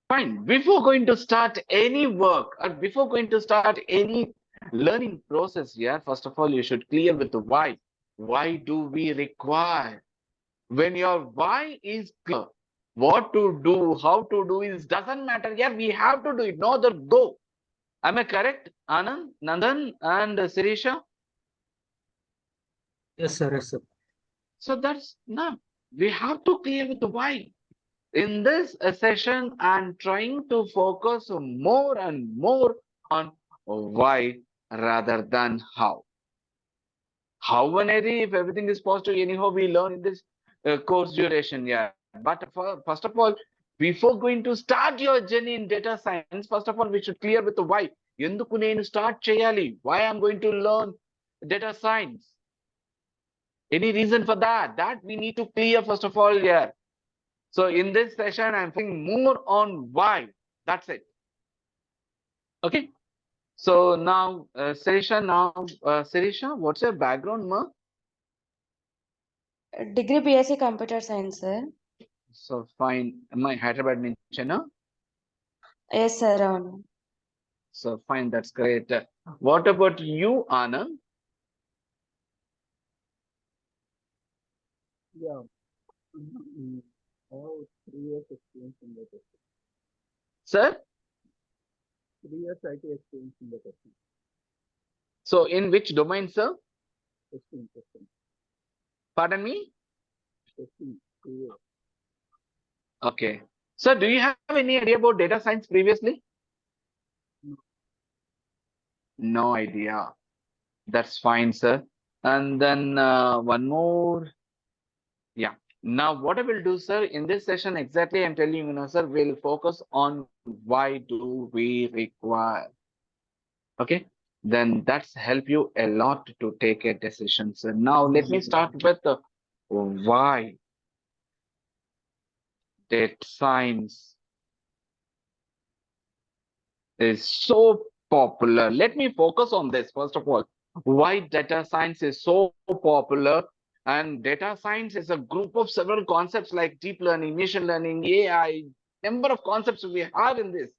Fine. Before going to start any work or before going to start any learning process here, first of all, you should clear with the why. Why do we require? When your why is clear, what to do, how to do is doesn't matter. Yeah, we have to do it. No other go. Am I correct, Anand, Nandan, and Sirisha? Yes, sir. Yes, sir. So that's no. We have to clear with the why. In this session, I'm trying to focus more and more on why rather than how. How and if everything is positive, anyhow, we learn in this course duration. Yeah. But first of all, before going to start your journey in data science, first of all, we should clear with the why. Enduku nenu start cheyali? Why I'm going to learn data science? Any reason for that? That we need to clear first of all here. So in this session, I'm thinking more on why. That's it. Okay. So now, Sirisha, what's your background, ma? Degree BSc Computer Science, sir. So fine. My Hyderabad mention, huh? Yes, sir. So fine. That's great. What about you, Anand? Yeah. I have 3 years experience in the testing. Sir? 3 years IT experience in the testing. So in which domain, sir? Testing. Pardon me? Testing. 3 years. Okay. Sir, do you have any idea about data science previously? No. No idea. That's fine, sir. And then one more. Yeah. Now, what I will do, sir, in this session, exactly, I'm telling you, sir, we'll focus on why do we require. Okay. Then that's help you a lot to take a decision. So now let me start with the why data science is so popular. Let me focus on this first of all. Why data science is so popular, and data science is a group of several concepts like deep learning, machine learning, AI, number of concepts we have in this.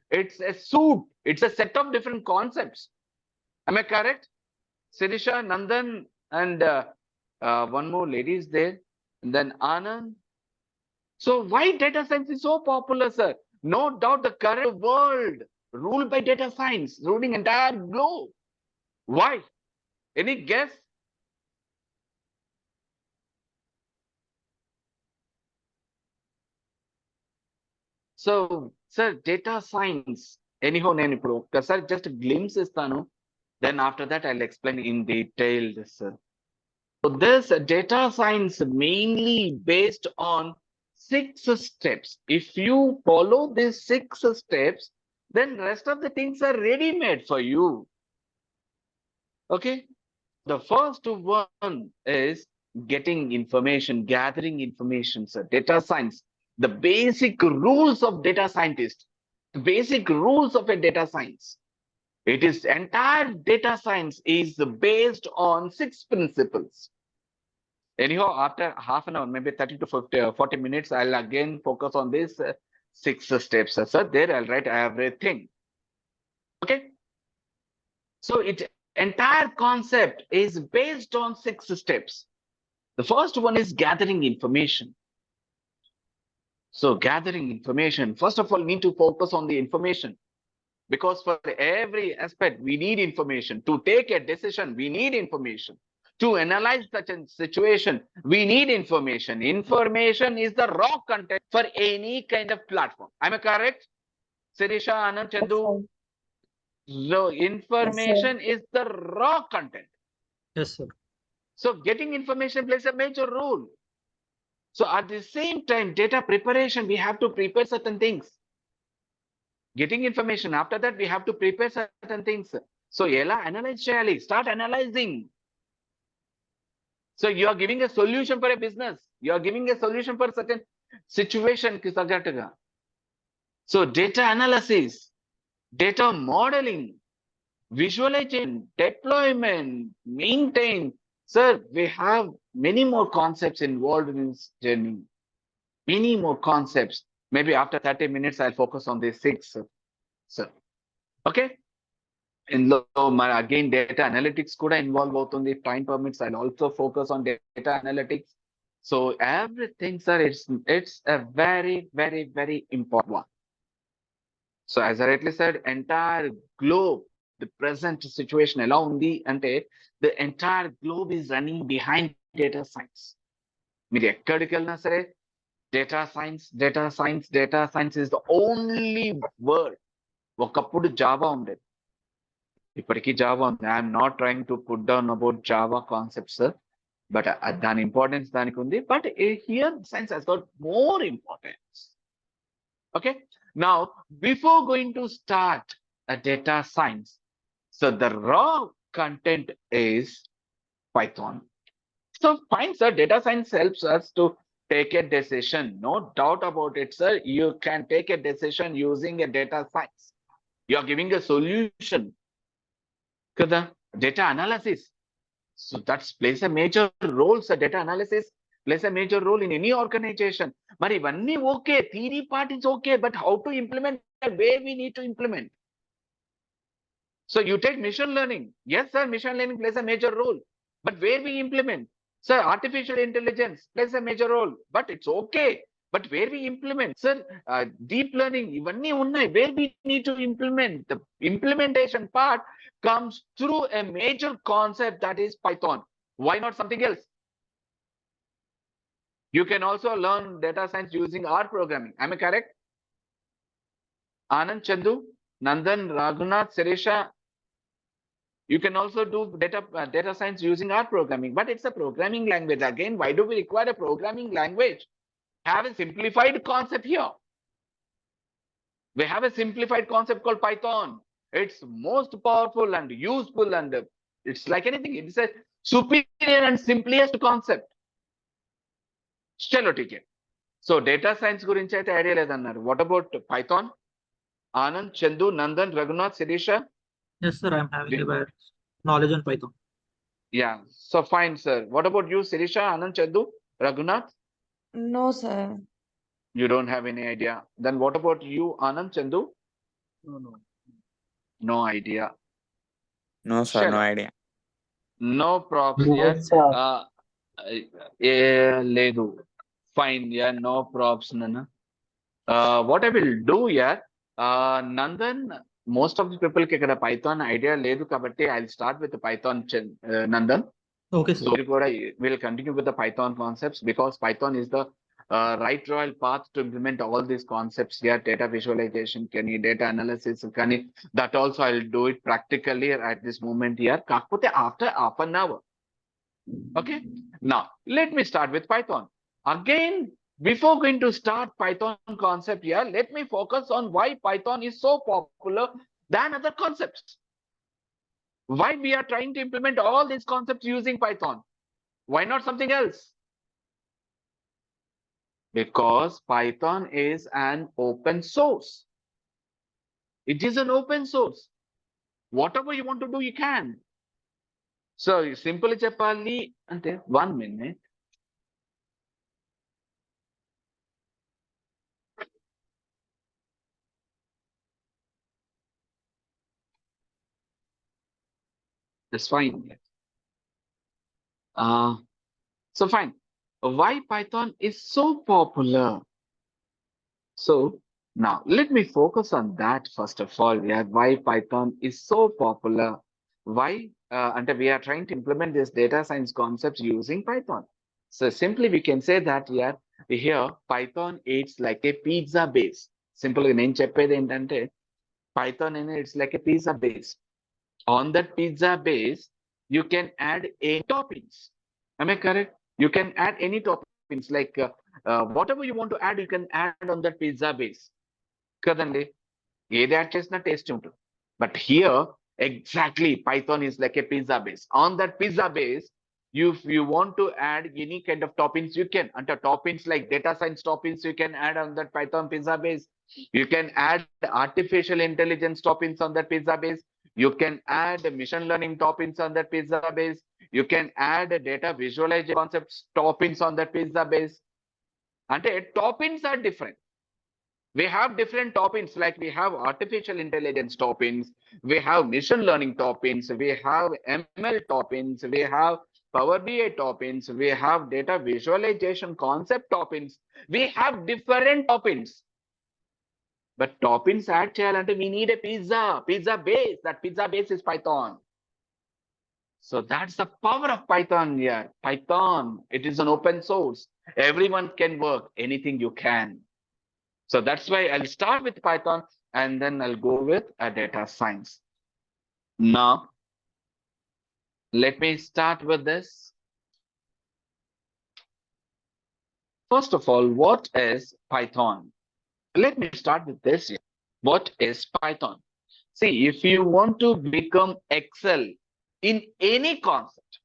It's a suit, it's a set of different concepts. Am I correct? Sirisha, Nandan, and one more lady is there, and then Anand. So why data science is so popular, sir? No doubt the current world ruled by data science, ruling entire globe. Why? Any guess? So, sir, data science. Anyhow, నేను ఇప్పుడు ఒక్కసారి just glimpse ఇస్తాను. Then after that, I'll explain in detail, sir. So this data science mainly based on 6 steps. If you follow these 6 steps, then rest of the things are ready made for you. Okay. The first one is getting information, gathering information, sir. Data science, the basic rules of data scientist, the basic rules of a data science. It is entire data science is based on 6 principles. Anyhow, after half an hour, maybe 30 to 50, 40 minutes, I'll again focus on these 6 steps. So there I'll write everything. Okay. So its entire concept is based on 6 steps. The first one is gathering information. So gathering information, first of all, need to focus on the information because for every aspect, we need information. To take a decision, we need information. To analyze such a situation, we need information. Information is the raw content for any kind of platform. Am I correct? Sirisha, Anand, Yes, Chandu? sir. So Yes, sir. information is the raw content. Yes, sir. So getting information plays a major role. So at the same time, data preparation, we have to prepare certain things. Getting information, after that, we have to prepare certain things. So ela analyze cheyali, start analyzing. So you are giving a solution for a business. You are giving a solution for certain situation. So data analysis, data modeling, visualization, deployment, maintain. Sir, we have many more concepts involved in this journey. Many more concepts. Maybe after 30 minutes, I'll focus on these six, sir. Okay. In low, again, data analytics could involve both on the time permits. I'll also focus on data analytics. So everything, sir, it's a very, very, very important one. So as I rightly said, entire globe, the present situation along the entire globe is running behind data science. మీరు ఎక్కడికి వెళ్ళినా సరే data science, data science, data science is the only word. ఒకప్పుడు Java ఉండేది, ఇప్పటికీ Java ఉంది. I'm not trying to put down about Java concepts, but దాని importance దానికి ఉంది. But here science he's got more importance. Okay, now before going to start a data science, so the raw content is Python. So fine, sir, data science helps us to take a decision. No doubt about it, sir. You can take a decision using a data science. You are giving a solution. Kada data analysis. So that plays a major role, sir. Data analysis plays a major role in any organization. But ivanni okay, theory part is okay, but how to implement, where we need to implement. So you take machine learning. Yes, sir, machine learning plays a major role. But where we implement? Sir, artificial intelligence plays a major role, but it's okay. But where we implement? Sir, deep learning, ivanni unnai, where we need to implement. The implementation part comes through a major concept, that is Python. Why not something else? You can also learn data science using R programming. Am I correct? Anand, Chandu, Nandan, Raghunath, Sirisha, you can also do data science using R programming, but it's a programming language. Again, why do we require a programming language? Have a simplified concept here. We have a simplified concept called Python. It's most powerful and useful, and it's like anything. It's a superior and simplest concept. Chalo, okay. So data science gurinchi aithe idea ledannaru. What about Python? Anand, Chandu, Nandan, Raghunath, Sirisha? Yes, sir, I'm having a bad knowledge on Python. Yeah, so fine, sir. What about you, Sirisha, Anand, Chandu, Raghunath? No, sir. You don't have any idea. Then what about you, Anand, Chandu? No. No idea. No, sir, no Shallow. idea. No props No, here. sir. Ledu. Fine, yeah, no props, Nana. What I will do here, Nandan, most of the people ki ikkada Python idea ledu kabatti I'll start with the Python, Nandan. Okay, sir. So we'll continue with the Python concepts, because Python is the right royal path to implement all these concepts here. Data visualization, data analysis, that also I'll do it practically at this moment here. Kakpote after half an hour. Okay. Now let me start with Python. Again, before going to start Python concept here, let me focus on why Python is so popular than other concepts. Why we are trying to implement all these concepts using Python? Why not something else? Because Python is an open source. It is an open source. Whatever you want to do, you can. So simply చెప్పాలి అంటే 1 minute. That's fine. So fine. Why Python is so popular? So now let me focus on that first of all. Yeah, why Python is so popular? Why? And we are trying to implement this data science concepts using Python. So simply we can say that here Python it's like a pizza base. Simple నేను చెప్పేది ఏంటంటే Python it's like a pizza base. On that pizza base, you can add any toppings. Am I correct? You can add any toppings, like whatever you want to add, you can add on that pizza base. కదండి ఏది add చేసినా taste ఉంటుంది. But here exactly Python is like a pizza base. On that pizza base, if you want to add any kind of toppings, you can. Under toppings like data science toppings, you can add on that Python pizza base. You can add artificial intelligence toppings on that pizza base. You can add machine learning toppings on that pizza base. You can add data visualization concepts toppings on that pizza base. And toppings are different. We have different topics, like we have artificial intelligence topics, we have machine learning topics, we have ML topics, we have Power BI topics, we have data visualization concept topics. We have different topics. But topics add challenge, we need a pizza base. That pizza base is Python. So that's the power of Python here. Python, it is an open source. Everyone can work anything you can. So that's why I'll start with Python and then I'll go with a data science. Now, let me start with this. First of all, what is Python? Let me start with this here. What is Python? See, if you want to become excel in any concept,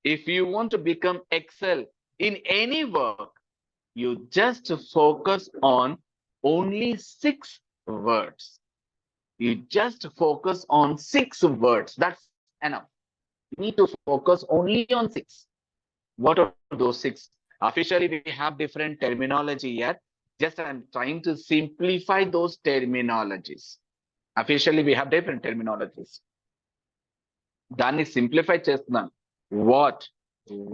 if you want to become excel in any work, you just focus on only 6 words. You just focus on 6 words. That's enough. You need to focus only on 6. What are those 6? Officially, we have different terminology here. Just I'm trying to simplify those terminologies. Officially, we have different terminologies. దాన్ని simplify చేస్తున్నాను. What,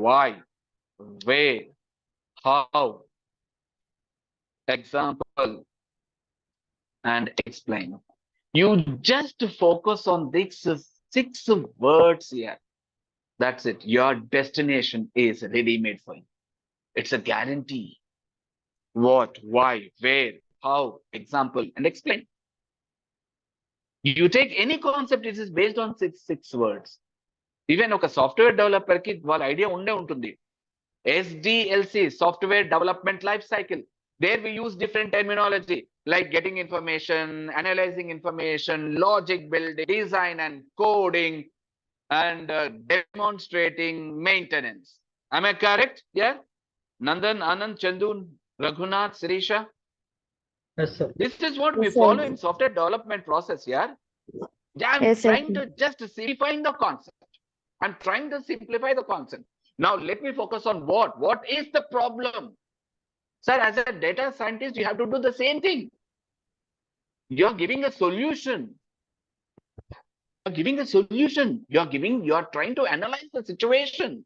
why, where, how, example, and explain. You just focus on these 6 words here. That's it. Your destination is ready-made for you. It's a guarantee. What, why, where, how, example, and explain. You take any concept, it is based on six words. Even a software developer ki వాళ్ళ idea unde ఉంటుంది. SDLC, software development life cycle. There we use different terminology like getting information, analyzing information, logic building, design and coding, and demonstrating maintenance. Am I correct? Yeah? Nandan, Anand, Chandun, Raghunath, Sirisha. Yes, sir. This is what we Yes, sir. follow in software development process. Yeah? I'm Yes, sir. trying to just simplify the concept. I'm trying to simplify the concept. Now let me focus on what? What is the problem? Sir, as a data scientist, you have to do the same thing. You're giving a solution. You're giving a solution. You're trying to analyze the situation.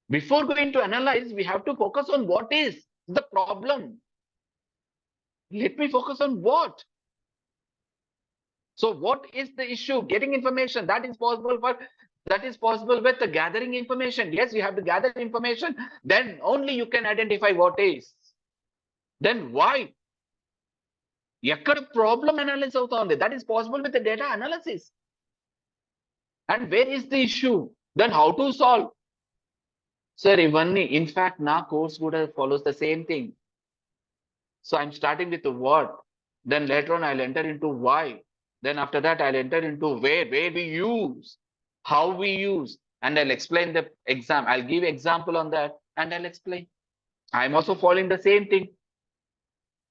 Before going to analyze, we have to focus on what is the problem. Let me focus on what. So what is the issue? Getting information, that is possible with the gathering information. Yes, you have to gather information. Then only you can identify what is. Then why? ఎక్కడ problem analysis అవుతోంది? That is possible with the data analysis. And where is the issue? Then how to solve? Sir, ఇవన్నీ, in fact, నా course కూడా follows the same thing. So I'm starting with the what. Then later on, I'll enter into why. Then after that, I'll enter into where we use, how we use, and I'll explain the exam. I'll give example on that and I'll explain. I'm also following the same thing.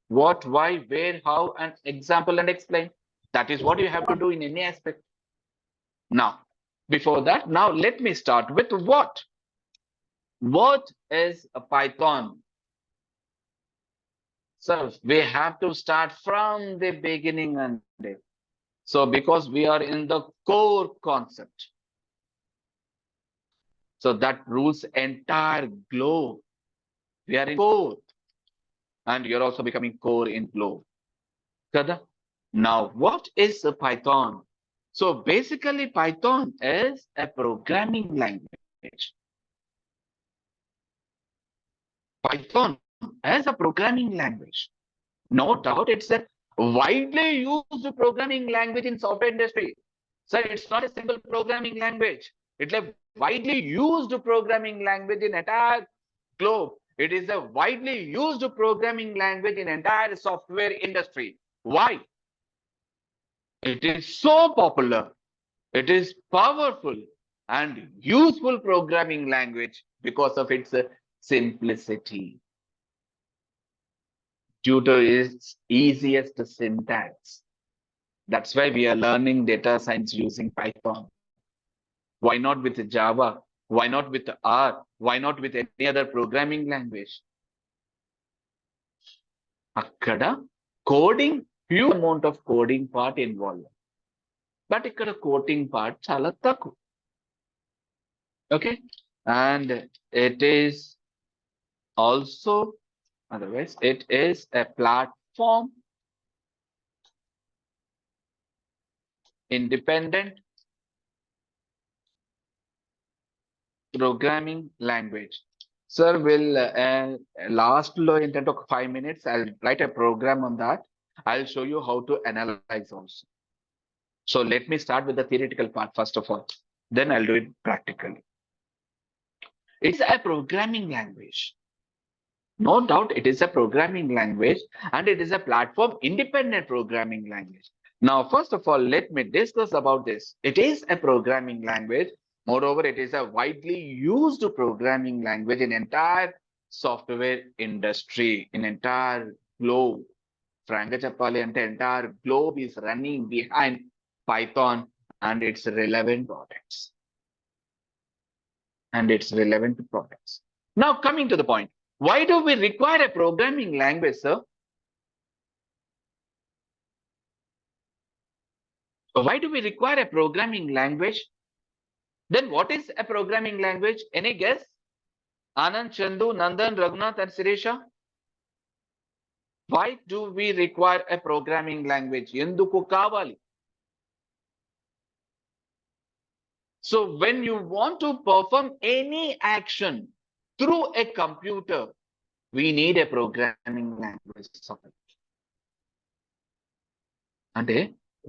What, why, where, how, and example and explain. That is what you have to do in any aspect. Now, before that, now let me start with what. What is a Python? So we have to start from the beginning and so because we are in the core concept. So that rules entire globe. We are in core. And you're also becoming core in globe. Kada? Now, what is a Python? So basically, Python is a programming language. Python as a programming language. No doubt, it's a widely used programming language in software industry. So it's not a simple programming language. It's a widely used programming language in entire globe. It is a widely used programming language in entire software industry. Why? It is so popular. It is powerful and useful programming language because of its simplicity. Due to its easiest syntax. That's why we are learning data science using Python. Why not with Java? Why not with R? Why not with any other programming language? Akkada coding, few amount of coding part involved. But ikkada coding part chala takku. Okay. And it is also, otherwise, it is a platform independent programming language. Sir, will last low intent of 5 minutes. I'll write a program on that. I'll show you how to analyze also. So let me start with the theoretical part first of all. Then I'll do it practically. It's a programming language. No doubt it is a programming language and it is a platform independent programming language. Now, first of all, let me discuss about this. It is a programming language. Moreover, it is a widely used programming language in entire software industry, in entire globe. Frankly చెప్పాలి అంటే entire globe is running behind Python and its relevant products. Now, coming to the point. Why do we require a programming language, sir? Why do we require a programming language? Then what is a programming language? Any guess? Anand, Chandu, Nandan, Raghunath, and Sirisha? Why do we require a programming language? Enduku kavali. So when you want to perform any action through a computer, we need a programming language. అంటే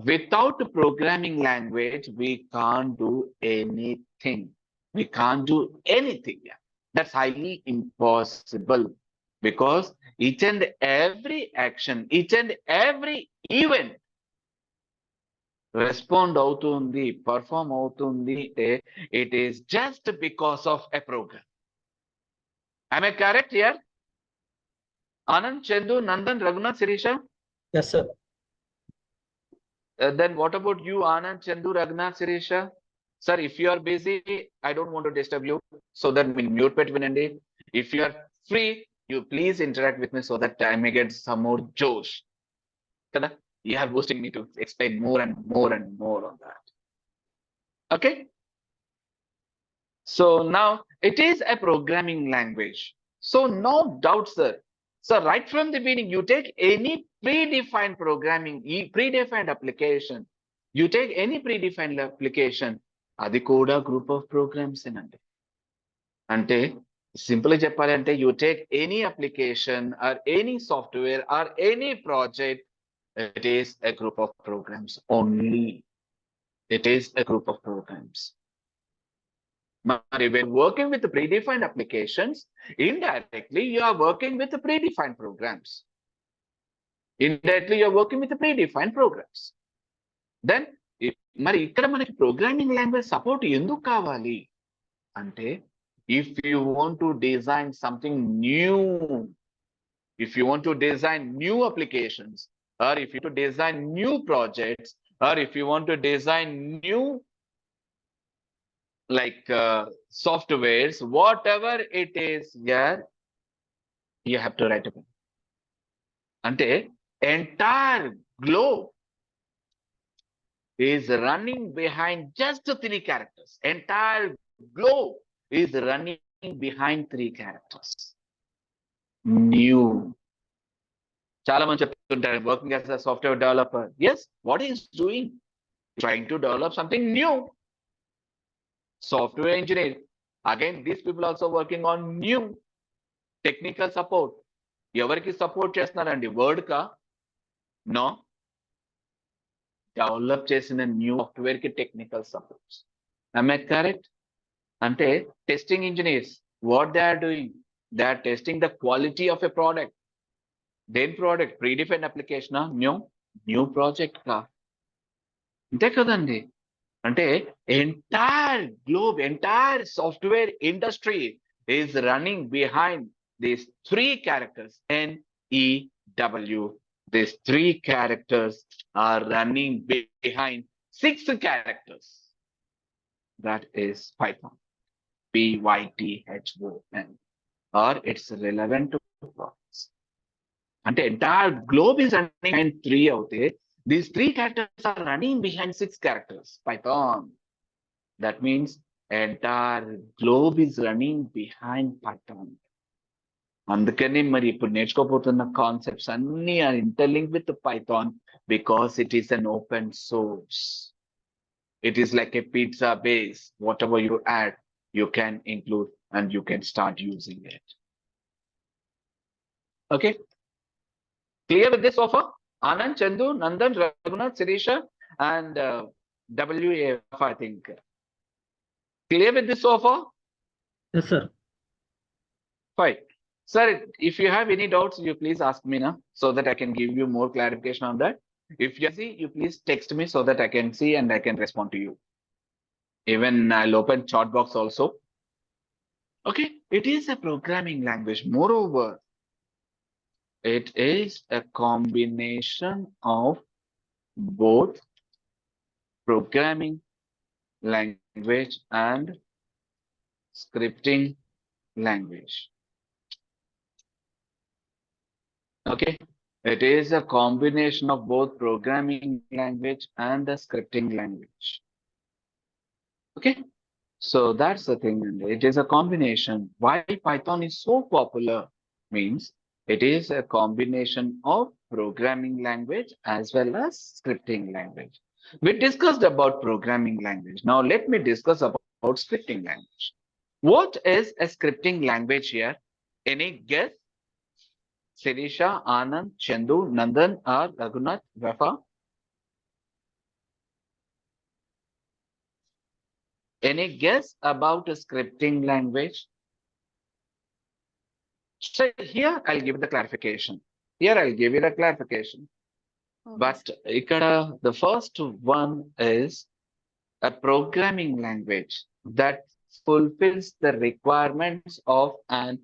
without programming language, we can't do anything. We can't do anything. That's highly impossible because each and every action, each and every event respond అవుతుంది, perform అవుతుంది, it is just because of a program. Am I correct here? Anand, Chandu, Nandan, Raghunath, Sirisha? Yes, sir. Then what about you, Anand, Chandu, Raghunath, Sirisha? Sir, if you are busy, I don't want to disturb you. So that mean mute pet vinandi. If you are free, you please interact with me so that I may get some more josh. Kada? You are boosting me to explain more and more and more on that. Okay? So now it is a programming language. So no doubt, sir. So right from the beginning, you take any predefined programming, predefined application. You take any predefined application, అది కూడా group of programs ఏనండి. అంటే సింపుల్గా చెప్పాలంటే you take any application or any software or any project, it is a group of programs only. It is a group of programs. But when working with the predefined applications, indirectly you are working with the predefined programs. Indirectly you are working with the predefined programs. Then మరి ఇక్కడ మనకి programming language support ఎందుకు కావాలి అంటే if you want to design something new, if you want to design new applications, or if you want to design new projects, or if you want to design new like softwares, whatever it is, yeah, you have to write it. Ante entire globe is running behind just 3 characters. Entire globe is running behind 3 characters. New. Chala man cheptuntaru working as a software developer. Yes, what he is doing? Trying to develop something new. Software engineer. Again, these people also working on new technical support. ఎవరికి support చేస్తున్నారండి వర్డ్ కా నో develop చేసిన new software కి technical supports. am I correct? అంటే testing engineers what they are doing, they are testing the quality of a product. దేని product? Predefine application, new project కా, అంతే కదండి. అంటే entire globe, entire software industry is running behind these 3 characters, NEW. These 3 characters are running behind 6 characters. That is Python. Python, or it's relevant to process. And the entire globe is running behind 3 out there. These 3 characters are running behind 6 characters. Python. That means entire globe is running behind Python. అందుకని మరి ఇప్పుడు నేర్చుకోబోతున్న concepts అన్ని are interlink with Python because it is an open source. It is like a pizza base. Whatever you add, you can include and you can start using it. Okay. Clear with this offer? Anand, Chandu, Nandan, Raghunath, Sirisha, and WAF, I think. Clear with this offer? Yes, sir. Fine. Sir, if you have any doubts, you please ask me now so that I can give you more clarification on that. If you see, you please text me so that I can see and I can respond to you. Even I'll open chat box also. Okay, it is a programming language. Moreover, it is a combination of both programming language and scripting language. Okay, it is a combination of both programming language and the scripting language. Okay, so that's the thing. It is a combination. Why Python is so popular means it is a combination of programming language as well as scripting language. We discussed about programming language. Now let me discuss about scripting language. What is a scripting language here? Any guess? Sirisha, Anand, Chandu, Nandan, or Raghunath, Rafa? Any guess about a scripting language? So here I'll give the clarification. Here I'll give you the clarification. Okay, But ikkada, the first one is a programming language that fulfills the requirements of an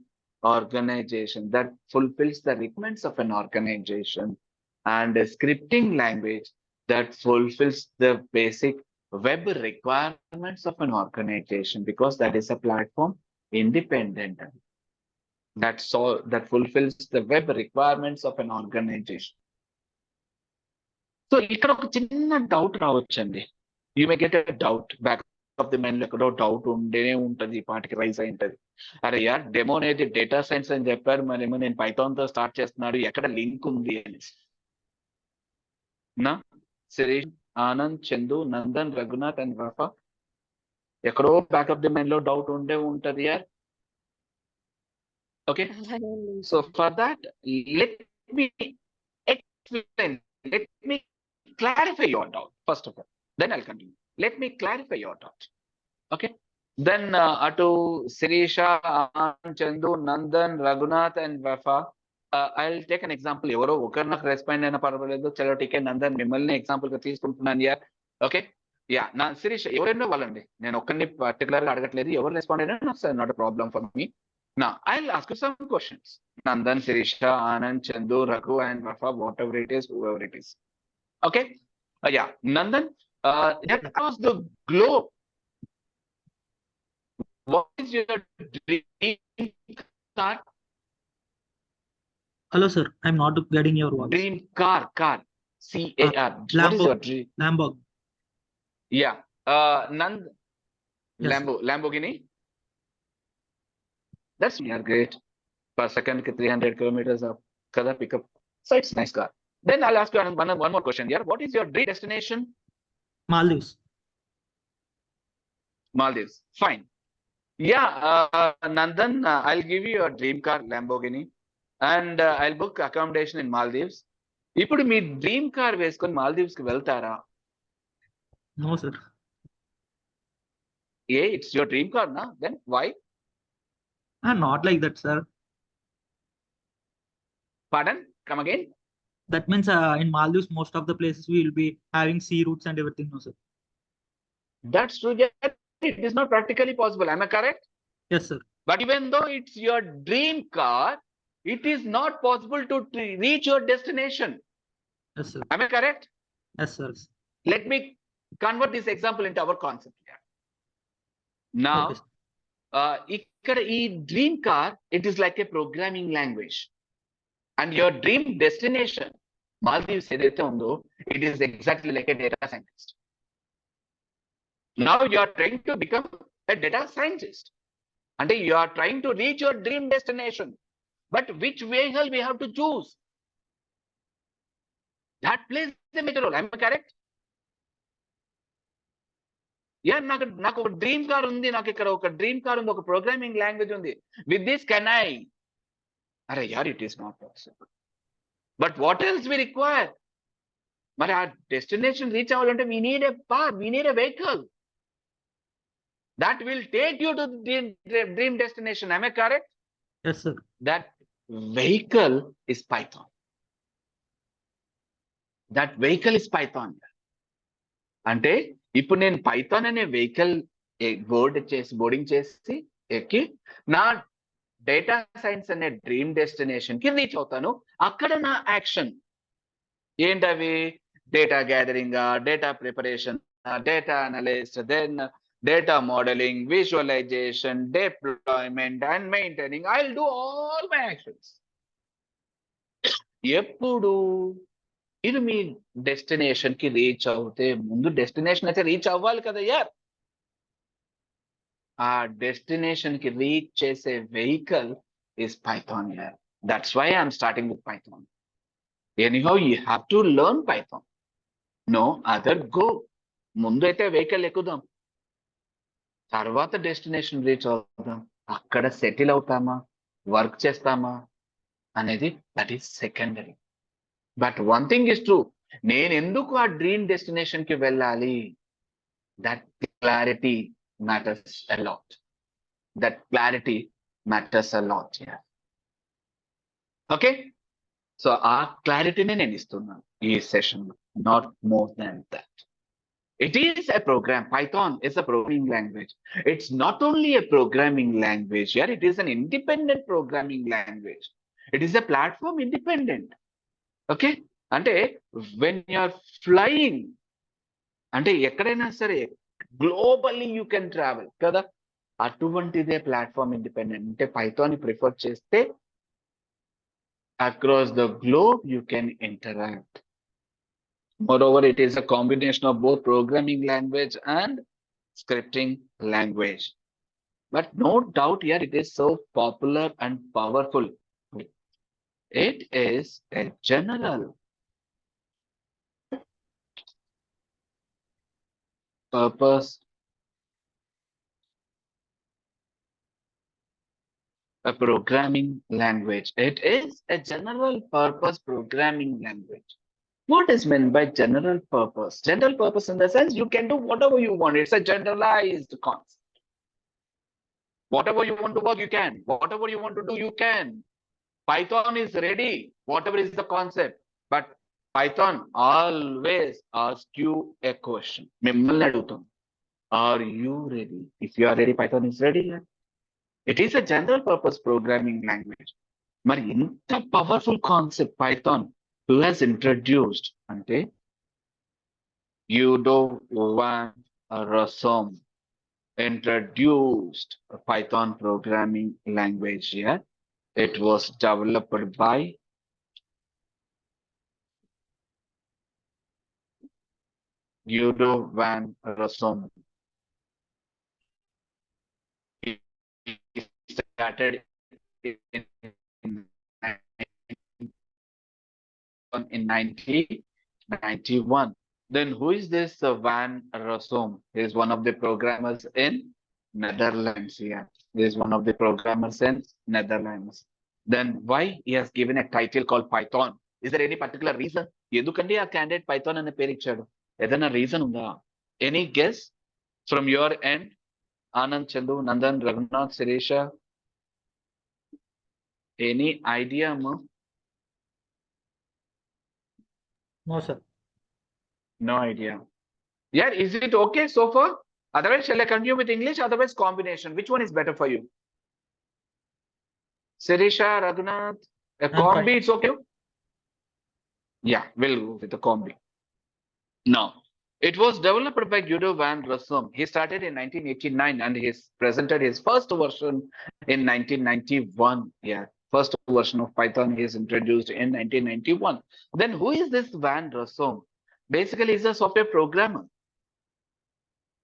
organization, that fulfills the requirements of an organization, and a scripting language that fulfills the basic web requirements of an organization, because that is a platform independent. That fulfills the web requirements of an organization. So ఇక్కడ ఒక చిన్న doubt రావచ్చండి. You may get a doubt back of the mind లో ఎక్కడో doubt ఉండేనే ఉంటది, ఈ పాటికి rise అయి ఉంటది. అరే యార్, డెమో అనేది డేటా సైన్స్ అని చెప్పారు, మరేమో నేను పైథాన్ తో స్టార్ట్ చేస్తున్నాడు, ఎక్కడ లింక్ ఉంది అని. నా శిరీష్, ఆనంద్, చందు, నందన్, రఘునాథ్ అండ్ రఫా, ఎక్కడో బ్యాక్ ఆఫ్ ది మైండ్ లో డౌట్ ఉండే ఉంటది యార్. ఓకే, అలాగే ఉంది. So for that let me explain, let me clarify your doubt first of all, then I'll continue. Let me clarify your doubt. Okay, then ato Sirisha, Anand, Chandu, Nandan, Raghunath and Rafa, I'll take an example. ఎవరో ఒకరు నాకు respond అయినా పర్వాలేదు, చలో టీకే నందన్ మిమ్మల్ని example గా తీసుకుంటున్నాను yeah. Okay, yeah, నా శిరీష్ ఎవరైనా వాళ్ళండి, నేను ఒక్కరిని పర్టికులర్ గా అడగట్లేదు, ఎవరు రెస్పాండ్ అయినా not a problem for me. Now I'll ask you some questions. Nandan, Sirisha, Anand, Chandu, Raghu, and Rafa, whatever it is, whoever it is. Okay. Yeah, Nandan, that across the globe, what is your dream car? Hello, sir. I'm not getting your voice. Dream car, C-A-R. What is your dream? Lamborghini. Yeah. Nand, Yes, Lamborghini. That's great. Per second, 300 kilometers of color pickup. So it's nice car. Then I'll ask you one more question here. What is your dream destination? Maldives. Maldives. Fine. Yeah, Nandan, I'll give you a dream car, Lamborghini, and I'll book accommodation in Maldives. ఇప్పుడు మీ dream car వేసుకొని మాల్దీవ్స్ కి వెళ్తారా? No, sir. It's your dream car, na? Then why? Not like that, sir. Pardon? Come again? That means in Maldives, most of the places we will be having sea routes and everything, no, sir. That's true. Yeah, it is not practically possible. Am I correct? Yes, sir. But even though it's your dream car, it is not possible to reach your destination. Yes, sir. Am I correct? Yes, sir. Let me convert this example into our concept here. Now, Okay, sir. ఇక్కడ ఈ dream car, it is like a programming language. And your dream destination, Maldives ఏదైతే ఉందో, it is exactly like a data scientist. Now you are trying to become a data scientist. And you are trying to reach your dream destination. But which vehicle we have to choose? That plays a major role. Am I correct? Yeah, నాకు ఒక dream car ఉంది, నాకు ఇక్కడ ఒక dream car ఉంది, ఒక programming language ఉంది. With this can I? అరే యార్, it is not possible. But what else we require? మరి ఆ డెస్టినేషన్ రీచ్ అవ్వాలంటే we need a path, we need a vehicle that will take you to the dream destination. Am I correct? Yes, sir. That vehicle is Python. That vehicle is Python. అంటే ఇప్పుడు నేను Python అనే vehicle boarding చేసి ఎక్కి నా data science అనే dream destination కి reach అవుతాను. అక్కడ నా యాక్షన్ ఏంటవి? Data gathering, data preparation, data analyst, then data modeling, visualization, deployment, and maintaining. I'll do all my actions. ఎప్పుడు ఇది మీ డెస్టినేషన్ కి రీచ్ అవుతే, ముందు డెస్టినేషన్ అయితే రీచ్ అవ్వాలి కదా యార్. ఆ డెస్టినేషన్ కి రీచ్ చేసే vehicle is Python here. That's why I'm starting with Python. Anyhow, you have to learn Python. No other go. ముందు అయితే వెహికల్ ఎక్కుదాం, తర్వాత డెస్టినేషన్ రీచ్ అవుతాం. అక్కడ సెటిల్ అవుతామా, వర్క్ చేస్తామా అనేది that is secondary. But one thing is true, నేను ఎందుకు ఆ డ్రీమ్ డెస్టినేషన్ కి వెళ్ళాలి? That clarity matters a lot. That clarity matters a lot. Okay, so ఆ క్లారిటీని నేను ఇస్తున్నాను ఈ session, not more than that. It is a program. Python is a programming language. It's not only a programming language here, it is an independent programming language. It is a platform independent. Okay? అంటే when you are flying, అంటే ఎక్కడైనా సరే globally you can travel కదా, అటువంటిదే platform independent. అంటే Python prefer చేస్తే across the globe you can interact. Moreover, it is a combination of both programming language and scripting language. But no doubt here, it is so popular and powerful. It is a general purpose, a programming language. It is a general purpose programming language. What is meant by general purpose? General purpose in the sense you can do whatever you want. It's a generalized concept. Whatever you want to work, you can. Whatever you want to do, you can. Python is ready, whatever is the concept. But Python always asks you a question. Mimmalni adugutam, are you ready? If you are ready, Python is ready. It is a general purpose programming language. Mari inta powerful concept Python who has introduced ante Udo van Rossum introduced a Python programming language here. It was developed by Udo van Rossum. He started in 1991. Then who is this Van Rossum? He is one of the programmers in Netherlands here. He is one of the programmers in Netherlands. Then why he has given a title called Python? Is there any particular reason? Edukandi a candidate Python and a perichadu. Edana reason unda? Any guess from your end? Anand, Chandu, Nandan, Raghunath, Sirisha? Any idea, ma? No, sir. No idea. Yeah, is it okay so far? Otherwise, shall I continue with English? Otherwise, combination. Which one is better for you? Sirisha, Raghunath, a I'm combi, fine. it's okay? Yeah, we'll go with the combi. Now, it was developed by Udo van Rossum. He started in 1989 and he presented his first version in 1991. Yeah, First version of Python is introduced in 1991. Then who is this Van Rossum? Basically, he's a software programmer.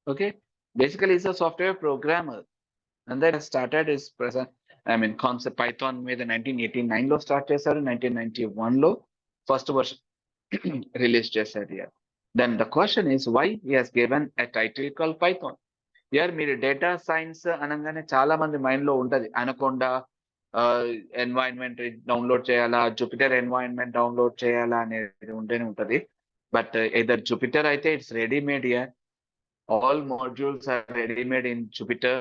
Okay, basically, he's a software programmer, and then started his present. I mean, concept Python with the 1989 లో start చేశారు, 1991 లో first version release చేశారు. Then the question is why he has given a title called Python. Here మీరు data science అనగానే చాలా మంది mind లో ఉంటది, అనకొండ ఎన్వైరన్మెంట్ డౌన్లోడ్ చేయాలా, జూపిటర్ ఎన్వైరన్మెంట్ డౌన్లోడ్ చేయాలా అనేది ఉంటేనే ఉంటది. బట్ either జూపిటర్ అయితే it's readymade. Year all modules are ready-made in Jupyter.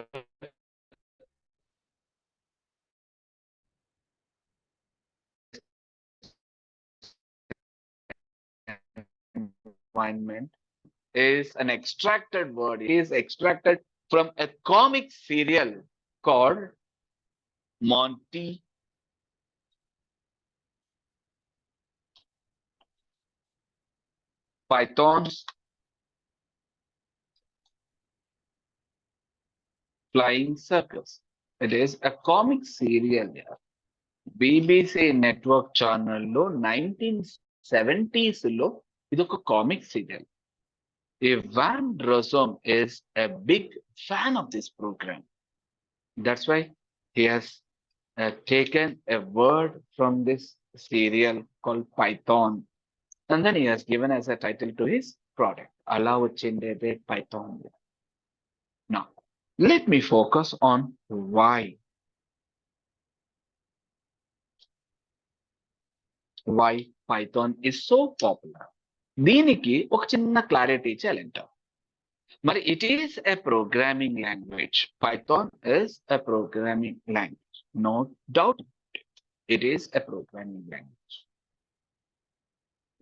Environment is an extracted word. It is extracted from a comic serial called Monty Python's Flying Circus. It is a comic serial. BBC network channel లో 1970s లో ఇది ఒక comic serial. Van Rossum is a big fan of this program. That's why he has taken a word from this serial called Python, and then he has given as a title to his product. Allow Chindebe Python. Now, let me focus on why Python is so popular. దీనికి ఒక చిన్న clarity ఇచ్చేయాలంట. మరి it is a programming language. Python is a programming language, no doubt. It is a programming language.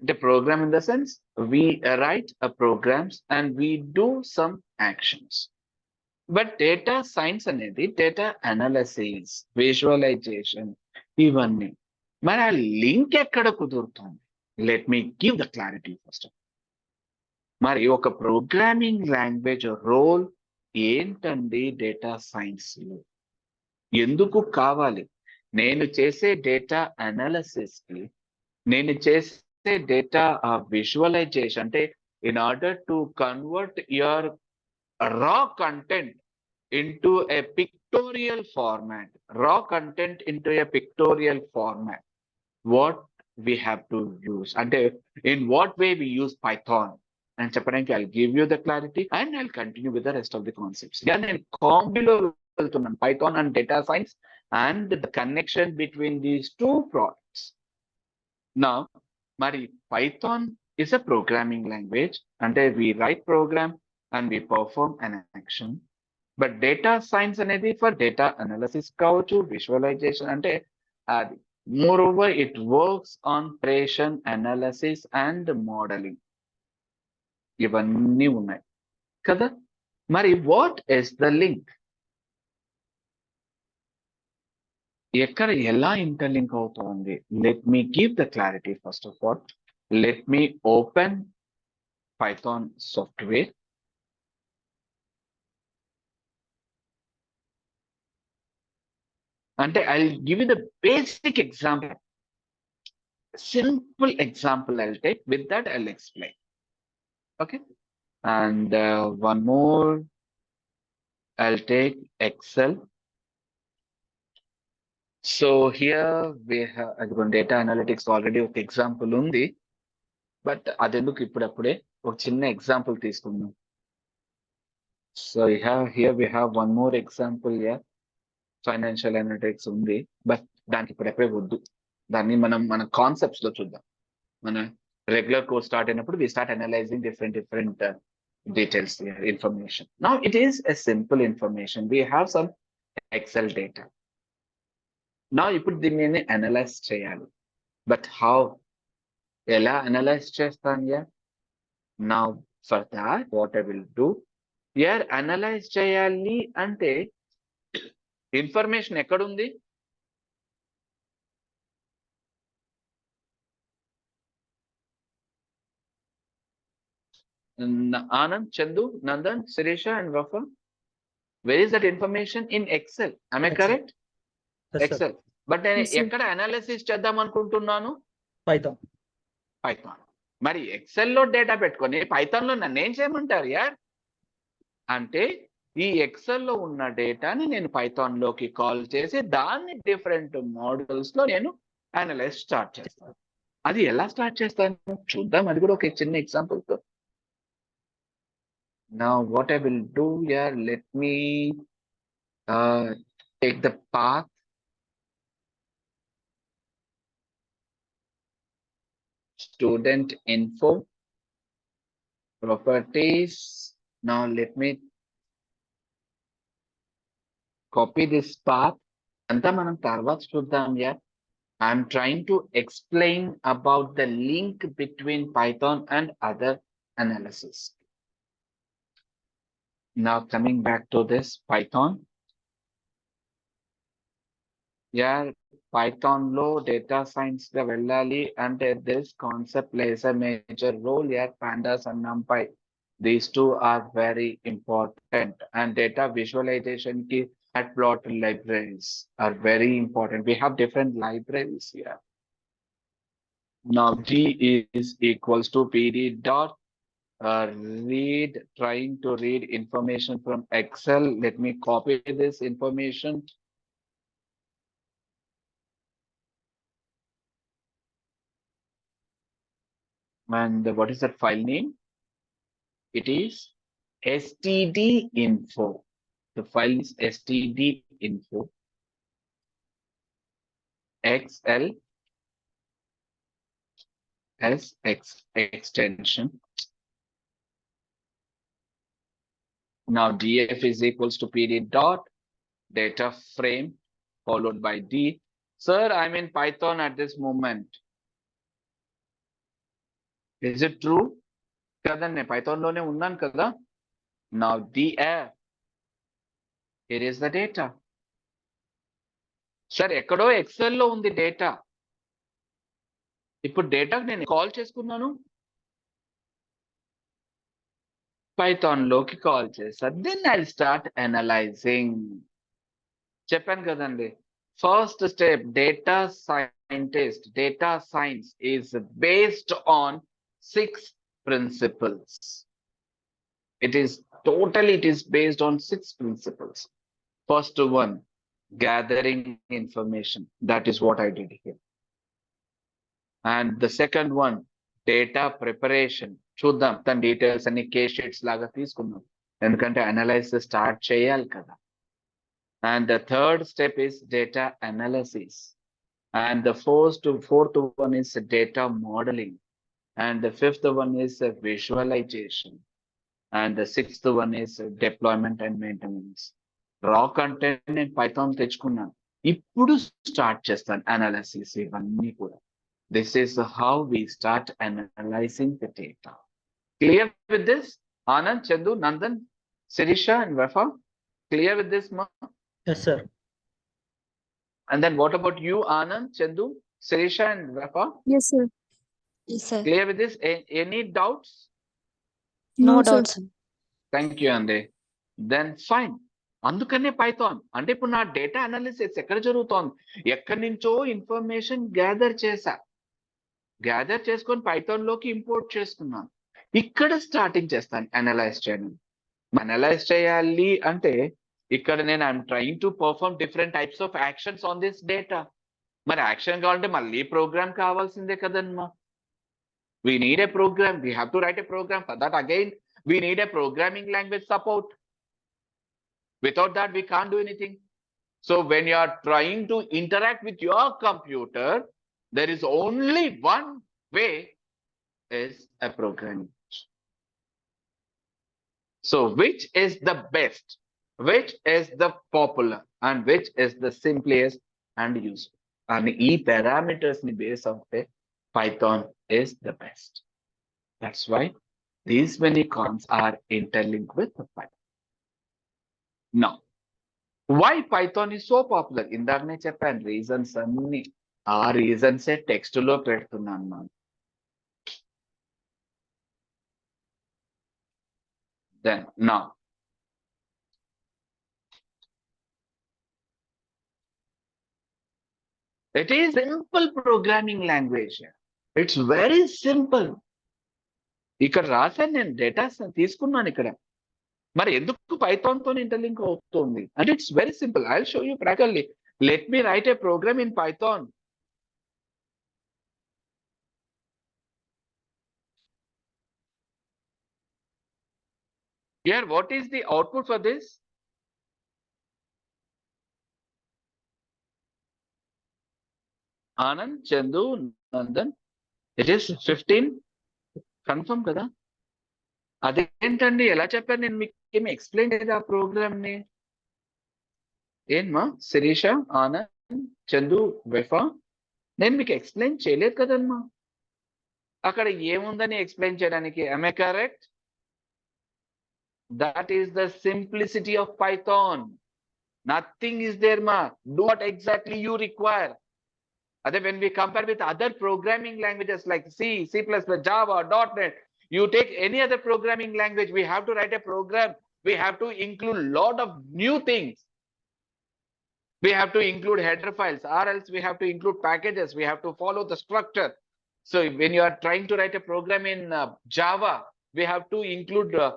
The program in the sense we write programs and we do some actions. But data science అనేది data analysis, visualization ఇవన్నీ. మరి ఆ link ఎక్కడ కుదురుతుంది? Let me give the clarity first. మరి ఒక programming language role ఏంటండి data science లో? ఎందుకు కావాలి? నేను చేసే డేటా అనాలిసిస్ కి, నేను చేసే డేటా విజువలైజేషన్ అంటే in order to convert your raw content into a pictorial format, what we have to use, and in what way we use Python. And చెప్పడానికి I'll give you the clarity and I'll continue with the rest of the concepts. నేను కాంబిలో వెళ్తున్నాను, Python and data science and the connection between these two products. Now, మరి Python is a programming language, అంటే we write program and we perform an action. But data science అనేది for data analysis కావచ్చు, visualization అంటే అది. Moreover, it works on operation, analysis and modeling. ఇవన్నీ ఉన్నాయి కదా. మరి what is the link? ఎక్కడ ఎలా ఇంటర్లింక్ అవుతోంది? Let me give the clarity first of all. Let me open Python software. అంటే I'll give you the basic example. Simple example I'll take. With that, I'll explain. Okay. And one more, I'll take Excel. So here we have data analytics already ఒక example ఉంది, but అదెందుకు ఇప్పుడప్పుడే ఒక చిన్న example తీసుకుందాం. So here we have one more example here. Financial analytics ఉంది, but దానికి ఇప్పుడెప్పుడే వద్దు. దాన్ని మన కాన్సెప్ట్స్ లో చూద్దాం. మన రెగ్యులర్ కోర్స్ స్టార్ట్ అయినప్పుడు we start analyzing different details here, information. Now it is a simple information. We have some Excel data. Now ఇప్పుడు దీన్ని అనలైజ్ చేయాలి, బట్ హౌ? ఎలా అనలైజ్ చేస్తాను? Now for that what I will do here, analyse చేయాలి అంటే information ఎక్కడుంది? Anand, Chandu, Nandan, Sirisha and Rafa, where is that information? In Excel. Am I correct? Yes, Excel. But నేను Yes, sir. ఎక్కడ analysis చేద్దాం అనుకుంటున్నాను? Python. Python. మరి ఎక్సెల్లో data పెట్టుకొని పైథాన్లో నన్ను ఏం చేయమంటారు యార్? అంటే ఈ ఎక్సెల్లో ఉన్న డేటాని నేను పైథాన్లోకి కాల్ చేసి దాన్ని డిఫరెంట్ మోడల్స్లో నేను అనలైజ్ స్టార్ట్ చేస్తాను. అది ఎలా స్టార్ట్ చేస్తాను చూద్దాం. అది కూడా ఒక చిన్న ఎగ్జాంపుల్తో. Now what I will do here, let me take the path. Student info, properties. Now let me copy this path. Anta manam tarvat chuddam ya. I'm trying to explain about the link between Python and other analysis. Now coming back to this Python. Yeah, Python లో data science గా వెళ్ళాలి అంటే this concept plays a major role here. Pandas and NumPy, these two are very important, and data visualization ki plot libraries are very important. We have different libraries here. Now G is equals to PD dot read, trying to read information from Excel. Let me copy this information. And what is that file name? It is std info. The file is std info xl sx extension. Now df is equals to pd dot data frame followed by d. Sir, I'm in Python at this moment. Is it true? Kadanne Python lone unnan kada. Now df, here is the data. Sir, ekkado excel lo undi data. ఇప్పుడు data నేను call చేసుకున్నాను, పైథాన్ లోకి call చేస్తా. Then I start analysing. చెప్పాను కదండి, first step data scientist, data science is based on 6 principles. It is based on 6 principles. First one, gathering information. That is what I did here. And the second one, data preparation. చూద్దాం తన details అన్ని case sheets లాగా తీసుకుందాం, ఎందుకంటే analysis start చేయాలి కదా. And the third step is data analysis. And the fourth one is data modeling. And the fifth one is visualization. And the sixth one is deployment and maintenance. రా content నేను Python తెచ్చుకున్నాను, ఇప్పుడు start చేస్తాను analysis ఇవన్నీ కూడా. This is how we start analyzing the data. Clear with this? Anand, Chandu, Nandan, Sirisha and Vafa? Clear with this, ma? Yes, sir. And then what about you, Anand, Chandu, Sirisha and Vafa? Yes, sir. Yes, sir. Clear with this? Any doubts? No No, sir. doubts, sir. Thank you, Ande. Then fine. అందుకనే Python అంటే ఇప్పుడు నా data analysis ఎక్కడ జరుగుతోంది, ఎక్కడి నుంచో information gather చేసుకొని Python లోకి ఇంపోర్ట్ చేసుకున్నాను. ఇక్కడ స్టార్టింగ్ చేస్తాను అనలైజ్ చేయడం. అనలైజ్ చేయాలి అంటే ఇక్కడ నేను I'm trying to perform different types of actions on this data. మరి యాక్షన్ కావాలంటే మళ్ళీ ప్రోగ్రామ్ కావాల్సిందే కదమ్మా. We need a program. We have to write a program. For that, again, we need a programming language support. Without that, we can't do anything. So when you are trying to interact with your computer, there is only one way, is a programming. So which is the best, which is the popular, and which is the simplest and useful? And e parameters ni base of the Python is the best. That's why these many cons are interlinked with the Python. Now, why Python is so popular? ఇందాకనే చెప్పాను reasons అన్ని. ఆ రీజన్సే text లో పెడుతున్నాను మనం. Then now, It is simple programming language. It's very simple. ఇక్కడ రాశాను నేను డేటా తీసుకున్నాను ఇక్కడ. మరి ఎందుకు పైథాన్ తో ఇంటర్లింక్ అవుతుంది అంటే it's very simple. I will show you practically. Let me write a program in Python. Here, what is the output for this? Anand, Chandu, Nandan. It is 15. Confirm కదా? అదేంటండి ఎలా చెప్పాను నేను మీకు? ఏమి ఎక్స్ప్లెయిన్ చేయలేదు ఆ ప్రోగ్రామ్ ని. ఏమ్మా శిరీష, ఆనంద్, చందు, వెఫా, నేను మీకు ఎక్స్ప్లెయిన్ చేయలేదు కదమ్మా. అక్కడ ఏముందని ఎక్స్ప్లెయిన్ చేయడానికి? am I correct? That is the simplicity of Python. Nothing is there, ma. Do what exactly you require. Other when we compare with other programming languages like C, C++, Java, .NET, you take any other programming language, we have to write a program. We have to include lot of new things. We have to include header files, or else we have to include packages. We have to follow the structure. So when you are trying to write a program in Java, we have to include a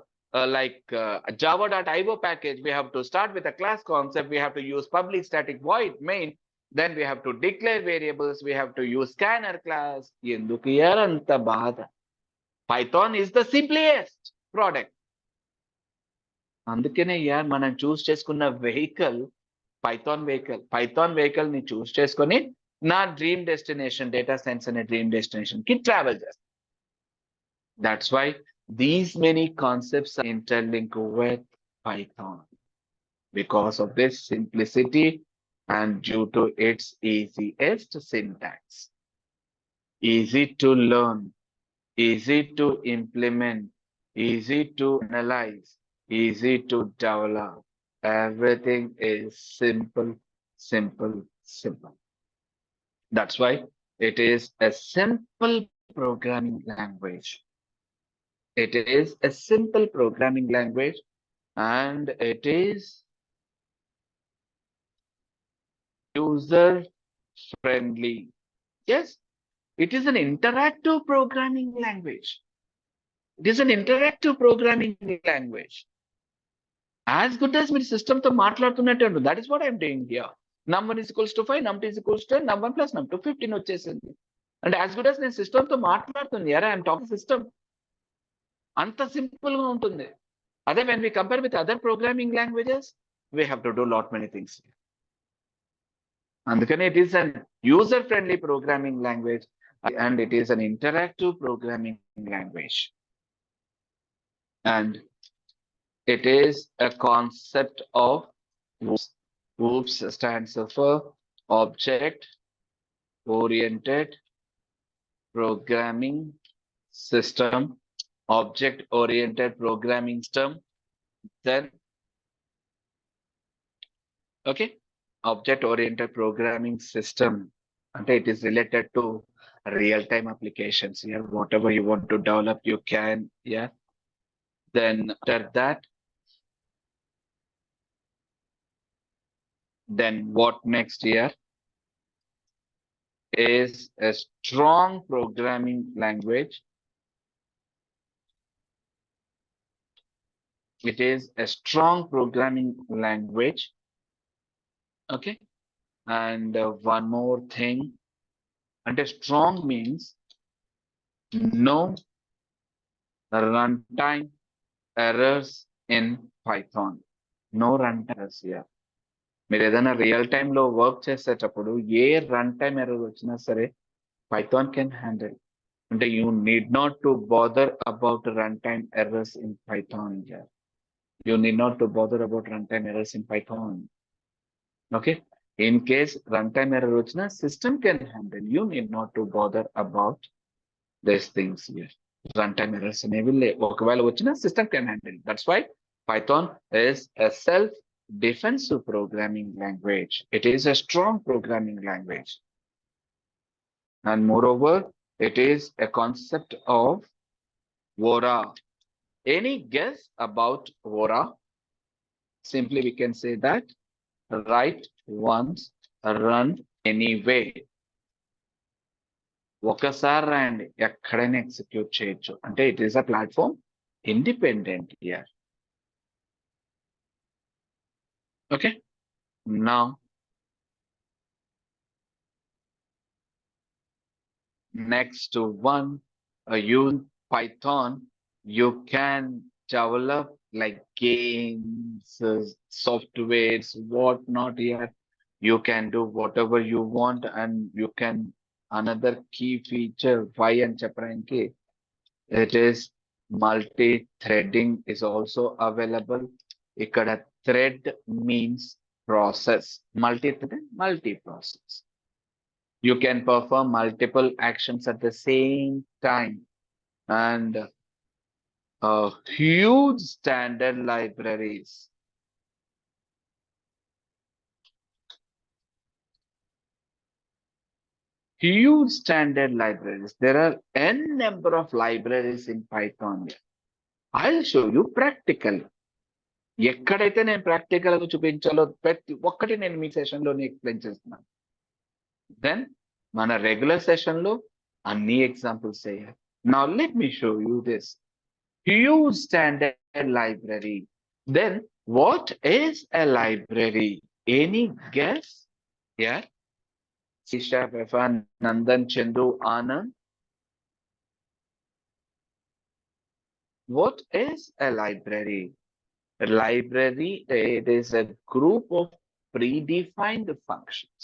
java.io package. We have to start with a class concept. We have to use public static void main. Then we have to declare variables. We have to use scanner class. Enduku anta baada. Python is the simplest product. అందుకనే యార్ మనం చూస్ చేసుకున్న vehicle Python vehicle ని choose చేసుకొని నా dream destination data science అనే dream destination కి travel చేస్తాను. That's why these many concepts are interlink with Python because of this simplicity and due to its easiest syntax. Easy to learn, easy to implement, easy to analyze, easy to develop. Everything is simple, simple, simple. That's why it is a simple programming language. It is a simple programming language, and it is user friendly. Yes, it is an interactive programming language. It is an interactive programming language. As good as మీరు system తో మాట్లాడుతున్నట్టు. That is what I'm doing here. num1 is equals to 5, num2 is equals to 10, num1 plus num2 15 వచ్చేసింది. అంటే as good as నేను system తో మాట్లాడుతుంది. యార్ I'm talking system. అంత సింపుల్ గా ఉంటుంది. అదే when we compare with other programming languages, we have to do lot many things. అందుకనే it is an user friendly programming language and it is an interactive programming language. And it is a concept of OOPS. OOPS stands for Object Oriented Programming System. Object Oriented Programming System. Then, okay, Object Oriented Programming System. And it is related to real-time applications. Yeah, whatever you want to develop, you can. Yeah. Then after that, then what next here is a strong programming language. It is a strong programming language. Okay. And one more thing. And a strong means no runtime errors in Python. No runtime errors here. మీరు ఏదైనా real time లో work చేసేటప్పుడు ఏ run time error వచ్చినా సరే Python can handle. అంటే you need not to bother about run time errors in Python. You need not to bother about run time errors in Python. Okay, in case run time error వచ్చినా system can handle. You need not to bother about these things here. Run time errors అనేవి ఒకవేళ వచ్చినా system can handle. That's why Python is a self-defensive programming language. It is a strong programming language. And moreover, it is a concept of Vora. Any guess about Vora? Simply we can say that write once, run anyway ఒకసారి రాయండి ఎక్కడైనా execute చేయొచ్చు అంటే it is a platform independent year. Okay, నా next one, using Python, you can develop like games, softwares, whatnot here. You can do whatever you want and you can, another key feature, why and చెప్పడానికి, it is multi-threading is also available. ఇక్కడ thread means process, multi-process. You can perform multiple actions at the same time and huge standard libraries. Huge standard libraries. There are n number of libraries in Python. I'll show you practically. ఎక్కడైతే నేను practical గా చూపించాలో ప్రతి ఒక్కటి నేను మీ session లోనే explain చేస్తున్నాను. Then మన regular session లో అన్ని ఎగ్జాంపుల్స్ చేయాలి. Now let me show you this huge standard library. Then what is a library? Any guess? Yeah. Sisha, Vefa, Nandan, Chendu, Anand. What is a library? A library, it is a group of predefined functions.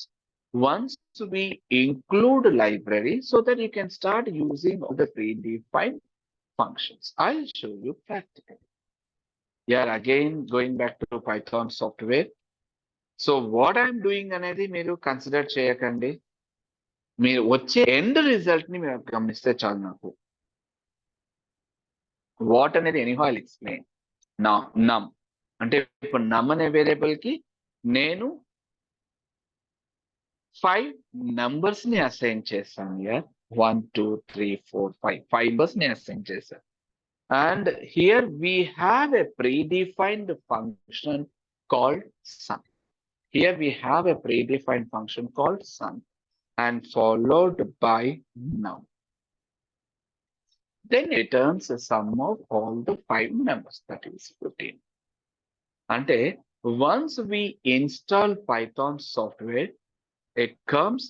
Once we include library so that you can start using all the predefined functions. I'll show you practically. Yeah, again, going back to Python software. So what I'm doing అనేది మీరు consider చేయకండి. మీరు వచ్చే end result ని మీరు గమనిస్తే చాలు. నాకు వాట్ అనేది ఎనీహౌ ఐల్ ఎక్స్ప్లెయిన్. నా నమ్ అంటే ఇప్పుడు నమ్ అనే వేరియబుల్ కి నేను 5 నంబర్స్ ని అసైన్ చేస్తాను. 1 2 3 4 5 నంబర్స్ ని అసైన్ చేశాను. And here we have a predefined function called sum. Here we have a predefined function called sum and followed by num. Then it returns a sum of all the 5 numbers, that is 15. And once we install Python software, it comes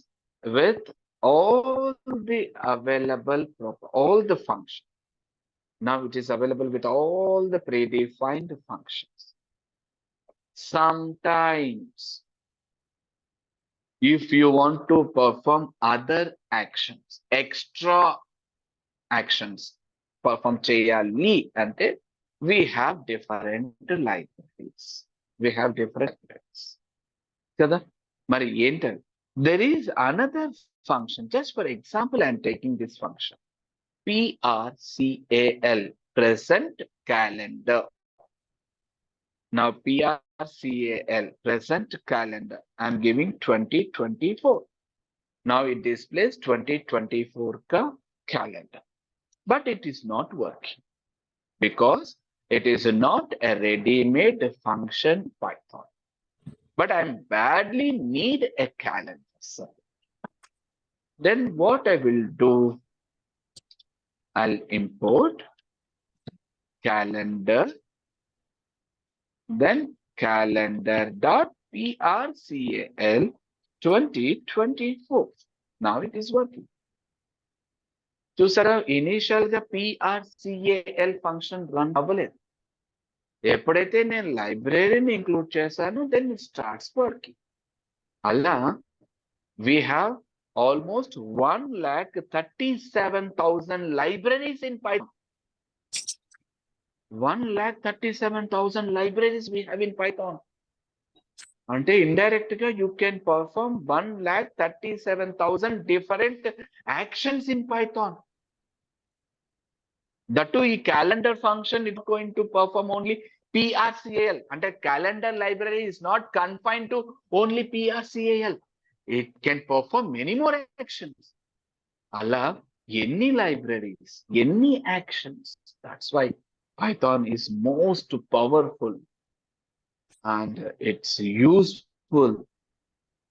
with all the available, all the functions. Now it is available with all the predefined functions. Sometimes, if you want to perform other actions, extra actions, perform cheyali ante, we have different libraries. We have different libraries. Kada? Mari enter. There is another function. Just for example, I am taking this function. PRCAL, present calendar. Now PRCAL, present calendar. I'm giving 2024. Now it displays 2024 ka calendar. But it is not working because it is not a ready-made function Python. But I badly need a calendar. So then what I will do, I'll import calendar, then calendar.prcal 2024. Now it is working. చూసారా, initial గా PRCAL function run అవ్వలేదు. ఎప్పుడైతే నేను లైబ్రరీని include చేశానో then it starts working. అలా we have almost 1,37,000 libraries in Python. 1,37,000 libraries we have in Python. అంటే indirect గా you can perform 1,37,000 different actions in Python. That too, ఈ calendar function is going to perform only PRCAL. అంటే calendar library is not confined to only PRCAL. It can perform many more actions. అలా ఎన్ని libraries, ఎన్ని actions. That's why Python is most powerful and it's useful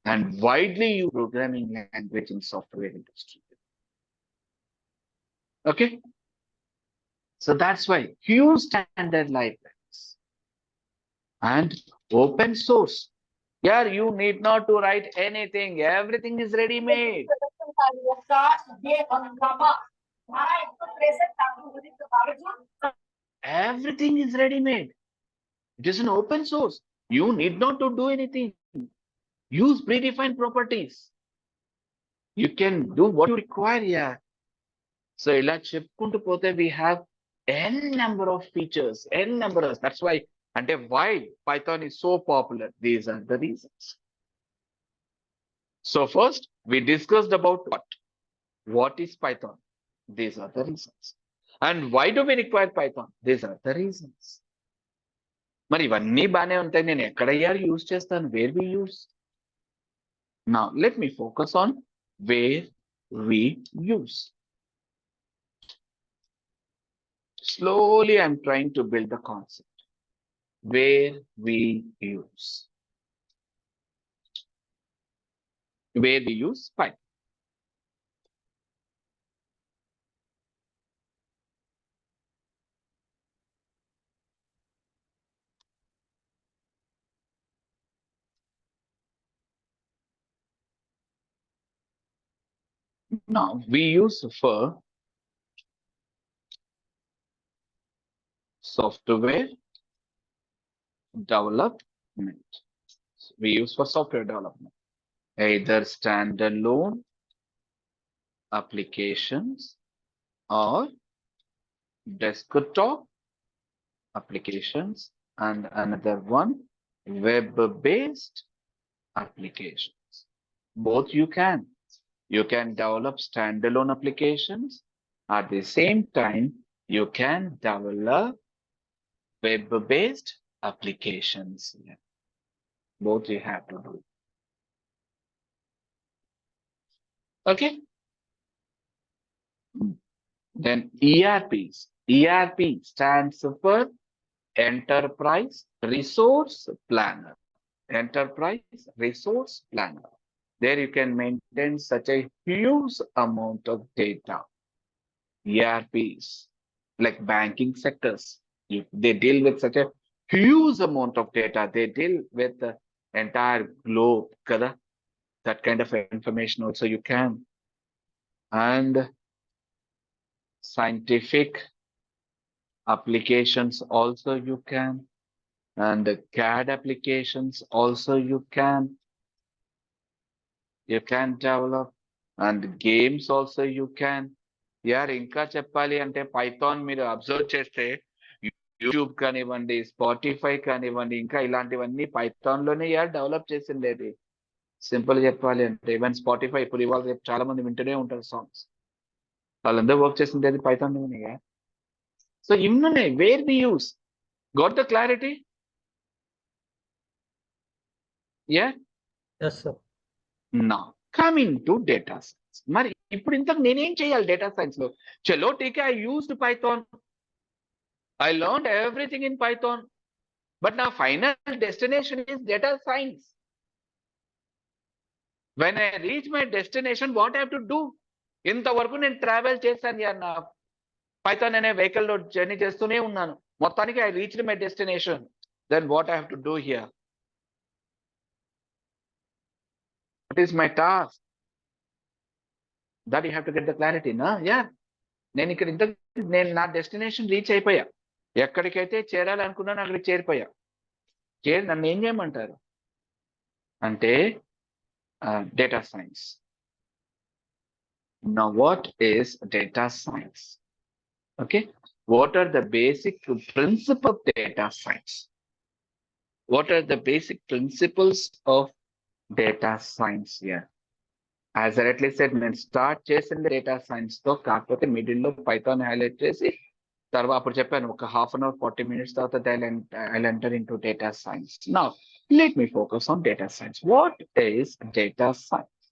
and widely used programming language in software industry. Okay, so that's why huge standard libraries and open source. Yeah, you need not to write anything. Everything is ready made. Everything is ready made. It is an open source. You need not to do anything. Use predefined properties. You can do what you require here. So ఇలా చెప్పుకుంటూ పోతే we have n number of features, n numbers. That's why అంటే why Python is so popular. These are the reasons. So first we discussed about what? What is Python? These are the reasons. And why do we require Python? These are the reasons. మరి ఇవన్నీ బాగానే ఉంటాయి, నేను ఎక్కడయ్యా use చేస్తాను? Where we use? Now let me focus on where we use. Slowly I'm trying to build the concept. Where we use. Where we use Python. Now we use for software development. We use for software development, either standalone applications or desktop applications, and another one web-based applications. Both you can. You can develop standalone applications. At the same time, you can develop web-based applications. Both you have to do. Okay. Then ERPs. ERP stands for Enterprise Resource Planner. Enterprise Resource Planner. There you can maintain such a huge amount of data. ERPs, like banking sectors, they deal with such a huge amount of data. They deal with the entire globe. That kind of information also you can. And scientific applications also you can. And the CAD applications also you can. You can develop. And games also you can. యార్ ఇంకా చెప్పాలి అంటే Python మీరు observe చేస్తే YouTube కానివ్వండి, Spotify కానివ్వండి, ఇంకా ఇలాంటివన్నీ పైథాన్ లోనే యార్ డెవలప్ చేసిండేది. సింపుల్ చెప్పాలి అంటే ఈవెన్ స్పాటిఫై ఇప్పుడు ఇవాళ రేపు చాలా మంది వింటూనే ఉంటారు సాంగ్స్. వాళ్ళందరూ వర్క్ చేసిండేది పైథాన్ లోనే. సో ఇన్నున్నాయి where we use. Got the clarity? Yeah. Yes, sir. నా కమింగ్ టు డేటా సైన్స్. మరి ఇప్పుడు ఇంతకు నేనేం చేయాలి డేటా సైన్స్ లో? చలో టీకే I used Python. I learned everything in Python, but now final destination is data science. When I reach my destination, what I have to do? ఇంతవరకు నేను ట్రావెల్ చేశాను యార్, నా పైథాన్ అనే వెహికల్ లో జర్నీ చేస్తూనే ఉన్నాను. మొత్తానికి I reached my destination. Then what I have to do here? What is my task? That you have to get the clarity, na? Yeah. నేను ఇక్కడ నేను నా డెస్టినేషన్ రీచ్ అయిపోయా. ఎక్కడికైతే చేరాలనుకున్నాను అక్కడికి చేరిపోయా. నన్ను ఏం చేయమంటారు అంటే data science. Now what is data science? Okay, what are the basic principles of data science? What are the basic principles of data science here? As I rightly said, నేను start చేసింది data science తో, కాకపోతే middle లో Python highlight చేసి తర్వాత అప్పుడు చెప్పాను ఒక హాఫ్ అన్ అవర్ 40 minutes తర్వాత I'll enter into data science. Now let me focus on data science. What is data science?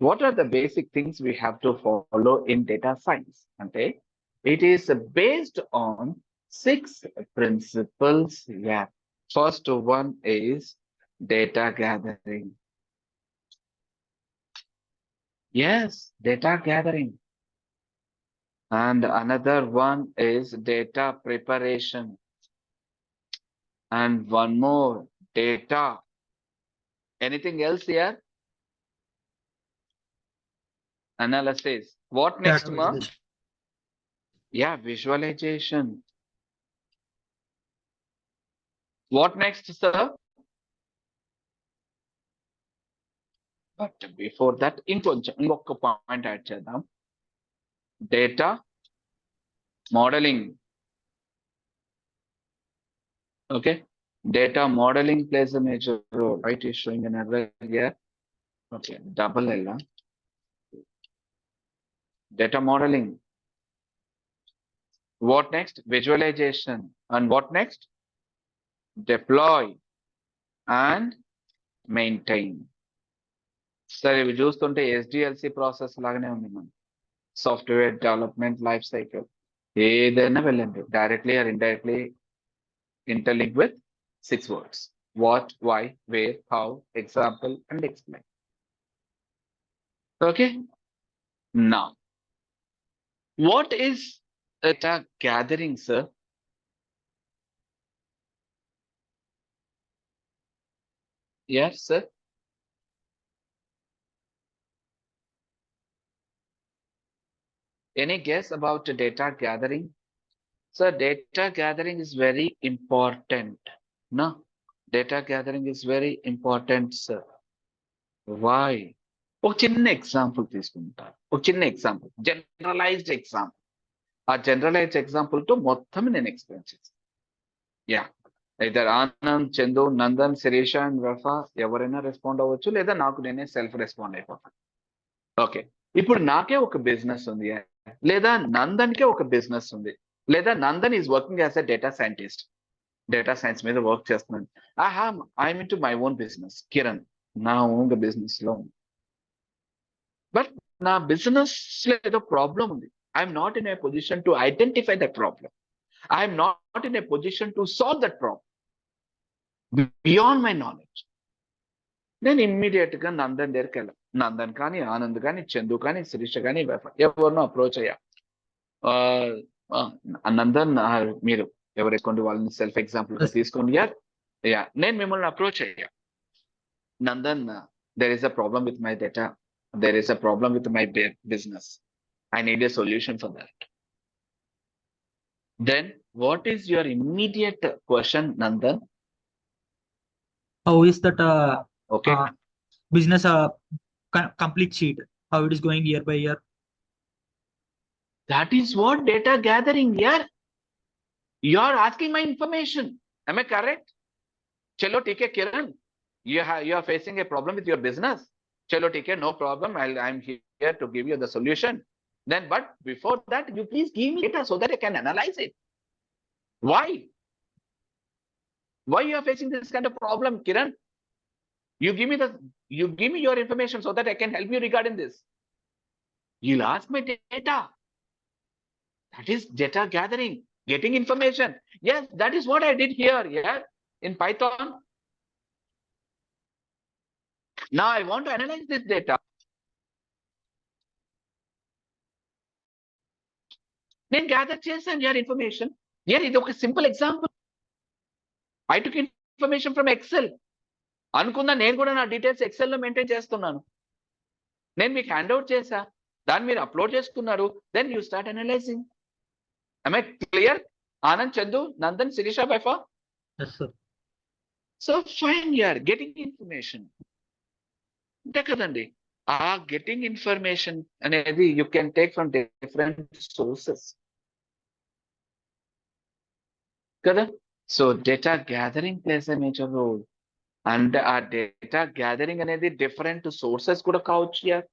What are the basic things we have to follow in data science? Okay, it is based on 6 principles. Yeah, first one is data gathering. Yes, data gathering. And another one is data preparation. And one more, data. Anything else here? Analysis. What next, Data ma? visualization. Yeah, visualization. What next, sir? But before that, ఇంకొక point add చేద్దాం. Data modeling. Okay. Data modeling plays a major role. Right, is showing an error here. Okay, double L. Data modeling. What next? Visualization. And what next? Deploy and maintain. సరే ఇవి చూస్తుంటే SDLC process లాగానే ఉంది మనం. Software development life cycle ఏదైనా వెళ్ళండి, directly or indirectly interlinked with 6 words: what, why, where, how, example, and explain. Okay. Now, what is data gathering, sir? Yes, sir. Any guess about data gathering? So data gathering is very important. No, data gathering is very important, sir. Why? ఒక చిన్న example తీసుకుంటారు, ఒక చిన్న example, generalized example. ఆ generalized example తో మొత్తం నేను explain చేస్తాను. యా, ఇద్దరు ఆనంద్, చందు, నందన్, శిరీష అండ్ రఫా ఎవరైనా రెస్పాండ్ అవ్వచ్చు, లేదా నాకు నేనే సెల్ఫ్ రెస్పాండ్ అయిపోతాను. ఓకే, ఇప్పుడు నాకే ఒక బిజినెస్ ఉంది, లేదా నందన్కే ఒక బిజినెస్ ఉంది, లేదా Nandan is working as a data scientist, data science మీద వర్క్ చేస్తున్నాను. I'm in to my own business. Kiran నా ఓన్ బిజినెస్ లో ఉంది. బట్ నా బిజినెస్ లో ఏదో ప్రాబ్లం ఉంది. I'm not in a position to identify that problem. I'm not in a position to solve that problem beyond my knowledge. నేను immediate గా నందన్ దగ్గరికి వెళ్ళాను. నందన్ కానీ, ఆనంద్ కానీ, చందు కానీ, శిరీష కానీ, ఎవరినో అప్రోచ్ అయ్యా. నందన్, మీరు ఎవరెక్కండి వాళ్ళని సెల్ఫ్ ఎగ్జాంపుల్ గా తీసుకోండి. యా, నేను మిమ్మల్ని అప్రోచ్ అయ్యా. Nandan, there is a problem with my data. There is a problem with my business. I need a solution for that. Then what is your immediate question, Nandan? How is that Okay. business complete sheet? How it is going year by year? That is what data gathering here. You are asking my information. Am I correct? Chalo, take care, Kiran. You are facing a problem with your business. Chalo, take care, no problem. I'm here to give you the solution. Then, but before that, you please give me data so that I can analyze it. Why? Why you are facing this kind of problem, Kiran? You give me your information so that I can help you regarding this. You'll ask my data. That is data gathering, getting information. Yes, that is what I did here, yeah, in Python. Now I want to analyze this data. Then gather చేశాను your information. Yeah, ఇది ఒక simple example. I took information from Excel. అనుకున్నా నేను కూడా నా details XL లో maintain చేస్తున్నాను. నేను మీకు హ్యాండ్ అవుట్ చేశా, దాన్ని మీరు అప్లోడ్ చేసుకున్నారు. Then you start analysing. Am I clear? Anand, Chandu, Nandan, Sirisha, Baifa? Yes, sir. So fine, you are getting information. అంతే కదండి. ఆ గెటింగ్ ఇన్ఫర్మేషన్ అనేది you can take from different sources కదా. So data gathering plays a major role. And ఆ data gathering అనేది different sources కూడా కావచ్చు.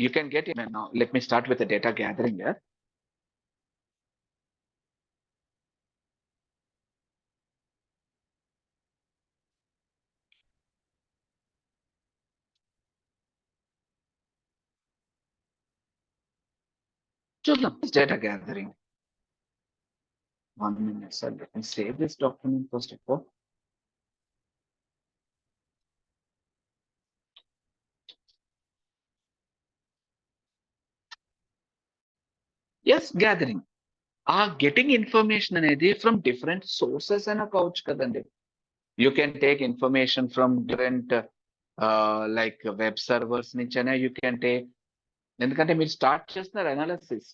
You can get it now. Let me start with the data gathering here. చూద్దాం data gathering. 1 minute, sir. Let me save this document first of all. Yes gathering. Uh getting information అనేది from different sources అయినా కావచ్చు కదండి. You can take information from different like web servers నుంచైనా you can take. ఎందుకంటే మీరు start చేస్తున్నారు analysis,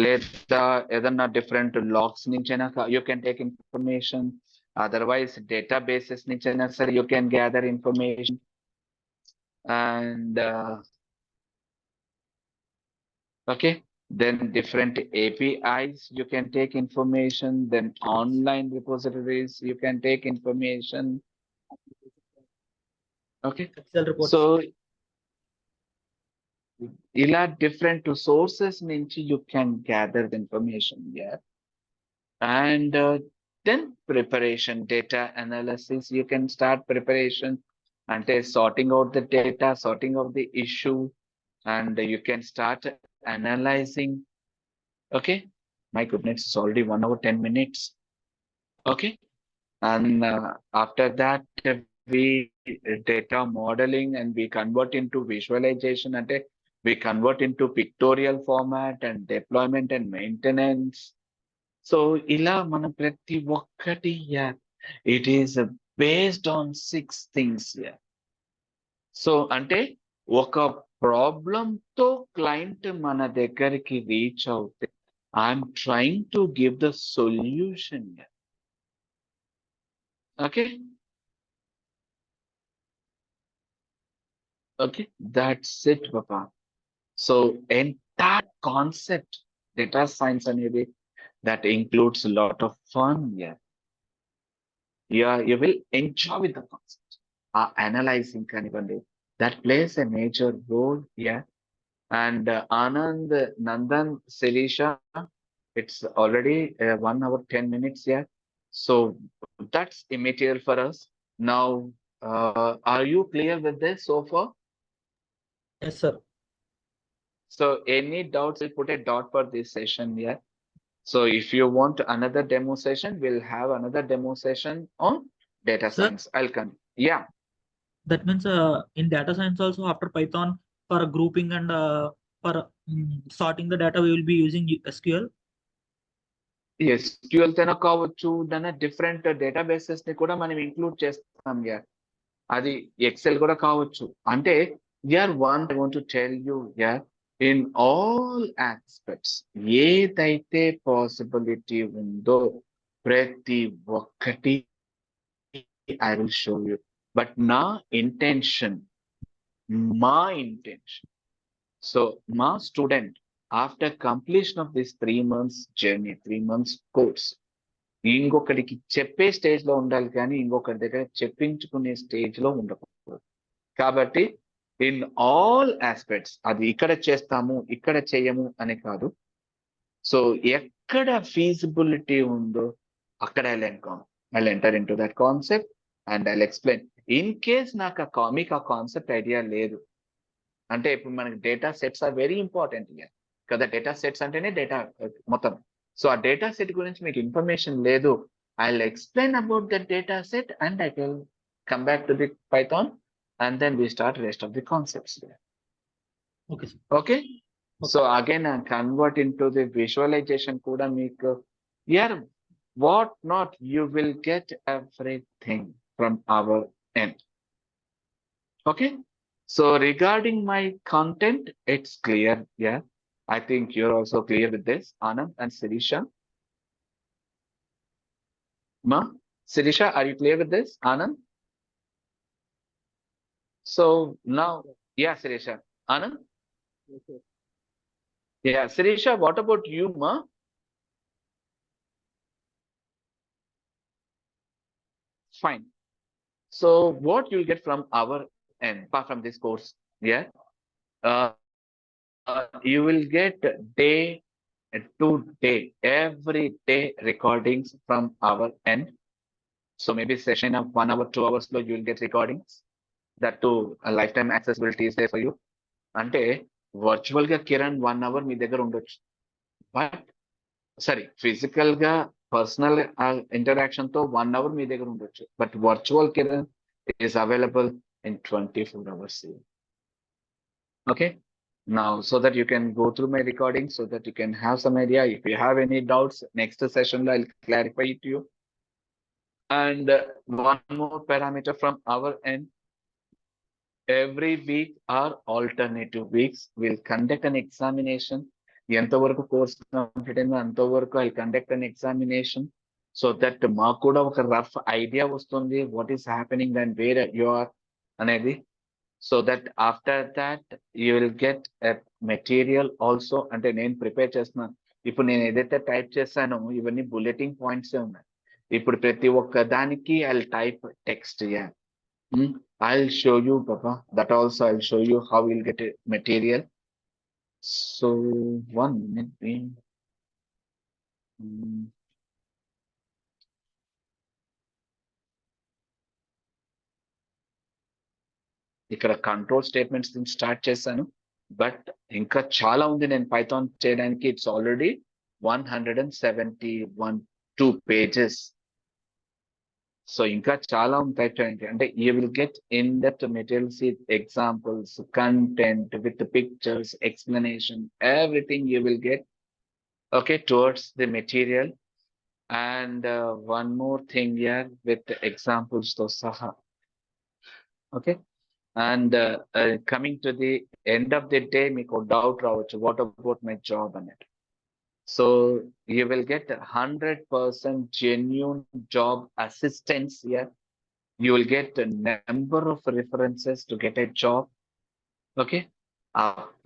లేదా ఏదన్నా డిఫరెంట్ లాగ్స్ నుంచైనా you can take information. Otherwise databases నుంచైనా సరే you can gather information. And okay, then different APIs you can take information, then online repositories you can take information. Okay, Excel reports. so ila different sources nunchi you can gather the information. Yeah. And then preparation, data analysis, you can start preparation and sorting out the data, sorting out the issue, and you can start analyzing. Okay, my goodness, it's already 1 hour 10 minutes. Okay, and after that we data modeling and we convert into visualization, and we convert into pictorial format and deployment and maintenance. So ila mana prati okkati, yeah, it is based on 6 things. Yeah. So ante oka problem to client mana దగ్గరికి reach అవుతే I'm trying to give the solution. Yeah. Okay. Okay, that's it, Papa. So entire concept, data science అనేది, that includes a lot of fun. Yeah, yeah, you will enjoy with the concept. Analyzing kanivandi, that plays a major role. Yeah, and Anand, Nandan, Sirisha, it's already 1 hour 10 minutes. Yeah, so that's immaterial for us now. Are you clear with this so far? Yes, sir. So any doubts, we'll put a dot for this session. Yeah. So if you want another demo session, we'll have another demo session on data Sir? science. I'll come. Yeah. That means in data science also, after Python, for grouping and for sorting the data, we will be using SQL. SQL తేనా కావచ్చు, దాని different databases ని కూడా మనం include చేస్తాం. Yeah, అది XL కూడా కావచ్చు. అంటే యార్ one I want to tell you, yeah, in all aspects ఏదైతే పాసిబిలిటీ ఉందో ప్రతి ఒక్కటి I will show you. But నా intention, my intention. So, my student, after completion of this 3 months journey, 3 months course, ఇంకొకరికి చెప్పే స్టేజ్ లో ఉండాలి, కానీ ఇంకొకరి దగ్గర చెప్పించుకునే స్టేజ్ లో ఉండకూడదు. కాబట్టి ఇన్ ఆల్ ఆస్పెక్ట్స్, అది ఇక్కడ చేస్తాము ఇక్కడ చేయము అని కాదు. సో ఎక్కడ ఫీజిబిలిటీ ఉందో అక్కడ I'll enter into that concept and I'll explain. In case నాకు మీకు ఆ కాన్సెప్ట్ ఐడియా లేదు అంటే, ఇప్పుడు మనకి data sets are very important కదా. డేటా సెట్స్ అంటేనే డేటా మొత్తం. సో ఆ డేటా సెట్ గురించి మీకు ఇన్ఫర్మేషన్ లేదు, I'll explain about the data set and I will come back to the Python and then we start rest of the concepts there. Okay, sir. Okay. So again, I convert into the visualization kuda meeku, yeah, what not, you will get everything from our end. Okay. So regarding my content, it's clear. Yeah. I think you're also clear with this, Anand and Sirisha. Ma, Sirisha, are you clear with this, Anand? So now, yeah, Sirisha. Anand? Yes, sir. Yeah, Sirisha, what about you, Ma? Fine. So what you'll get from our end, apart from this course, yeah, you will get day to day, every day recordings from our end. So maybe session of 1 hour, 2 hours, you will get recordings. That too, a lifetime accessibility is there for you. అంటే virtual గా Kiran 1 hour మీ దగ్గర ఉండొచ్చు, but sorry physical గా personal interaction తో 1 hour మీ దగ్గర ఉండొచ్చు, but virtual Kiran is available in 24 hours. Okay, now, so that you can go through my recording, so that you can have some idea. If you have any doubts, next session I'll clarify it to you. And one more parameter from our end. Every week or alternative weeks, we'll conduct an examination. ఎంతవరకు course complete అయిందో అంతవరకు I conduct an examination, so that మాకు కూడా ఒక rough idea వస్తుంది what is happening and where you are అనేది. So that after that you will get a material also. అంటే నేను ప్రిపేర్ చేస్తున్నాను. ఇప్పుడు నేను ఏదైతే టైప్ చేశానో ఇవన్నీ బుల్లెటింగ్ పాయింట్స్ ఉన్నాయి. ఇప్పుడు ప్రతి ఒక్క దానికి I type text. I'll show you, Papa. That also I'll show you how you'll get a material. So 1 minute. Mm, ఇక్కడ కంట్రోల్ స్టేట్మెంట్స్ నుంచి స్టార్ట్ చేశాను, బట్ ఇంకా చాలా ఉంది నేను పైథాన్ చేయడానికి. It's already 171 pages. సో ఇంకా చాలా ఉంటాయి చూడండి. అంటే you will get in depth materials, examples, content with pictures, explanation, everything you will get okay towards the material. And one more thing here with examples తో సహా. Okay, and coming to the end of the day మీకు doubt రావచ్చు, what about my job అనేది. So you will get 100% genuine job assistance here. You will get a number of references to get a job. Okay,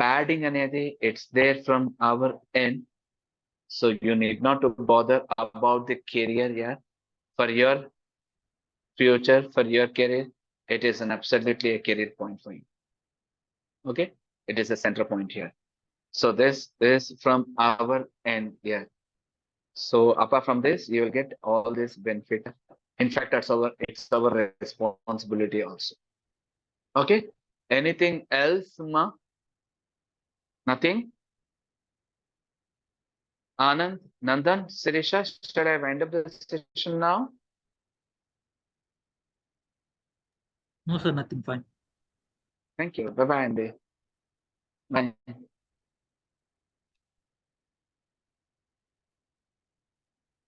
padding anedi, it's there from our end. So you need not to bother about the career here. For your future, for your career, it is an absolutely a career point for you. Okay, it is a center point here. So this is from our end here. So apart from this, you will get all this benefit. In fact, it's our responsibility also. Okay. Anything else, Ma? Nothing? Anand, Nandan, Sirisha, should I wind up the session now? No, sir, nothing. Fine. Thank you. Bye-bye, Andy. Bye.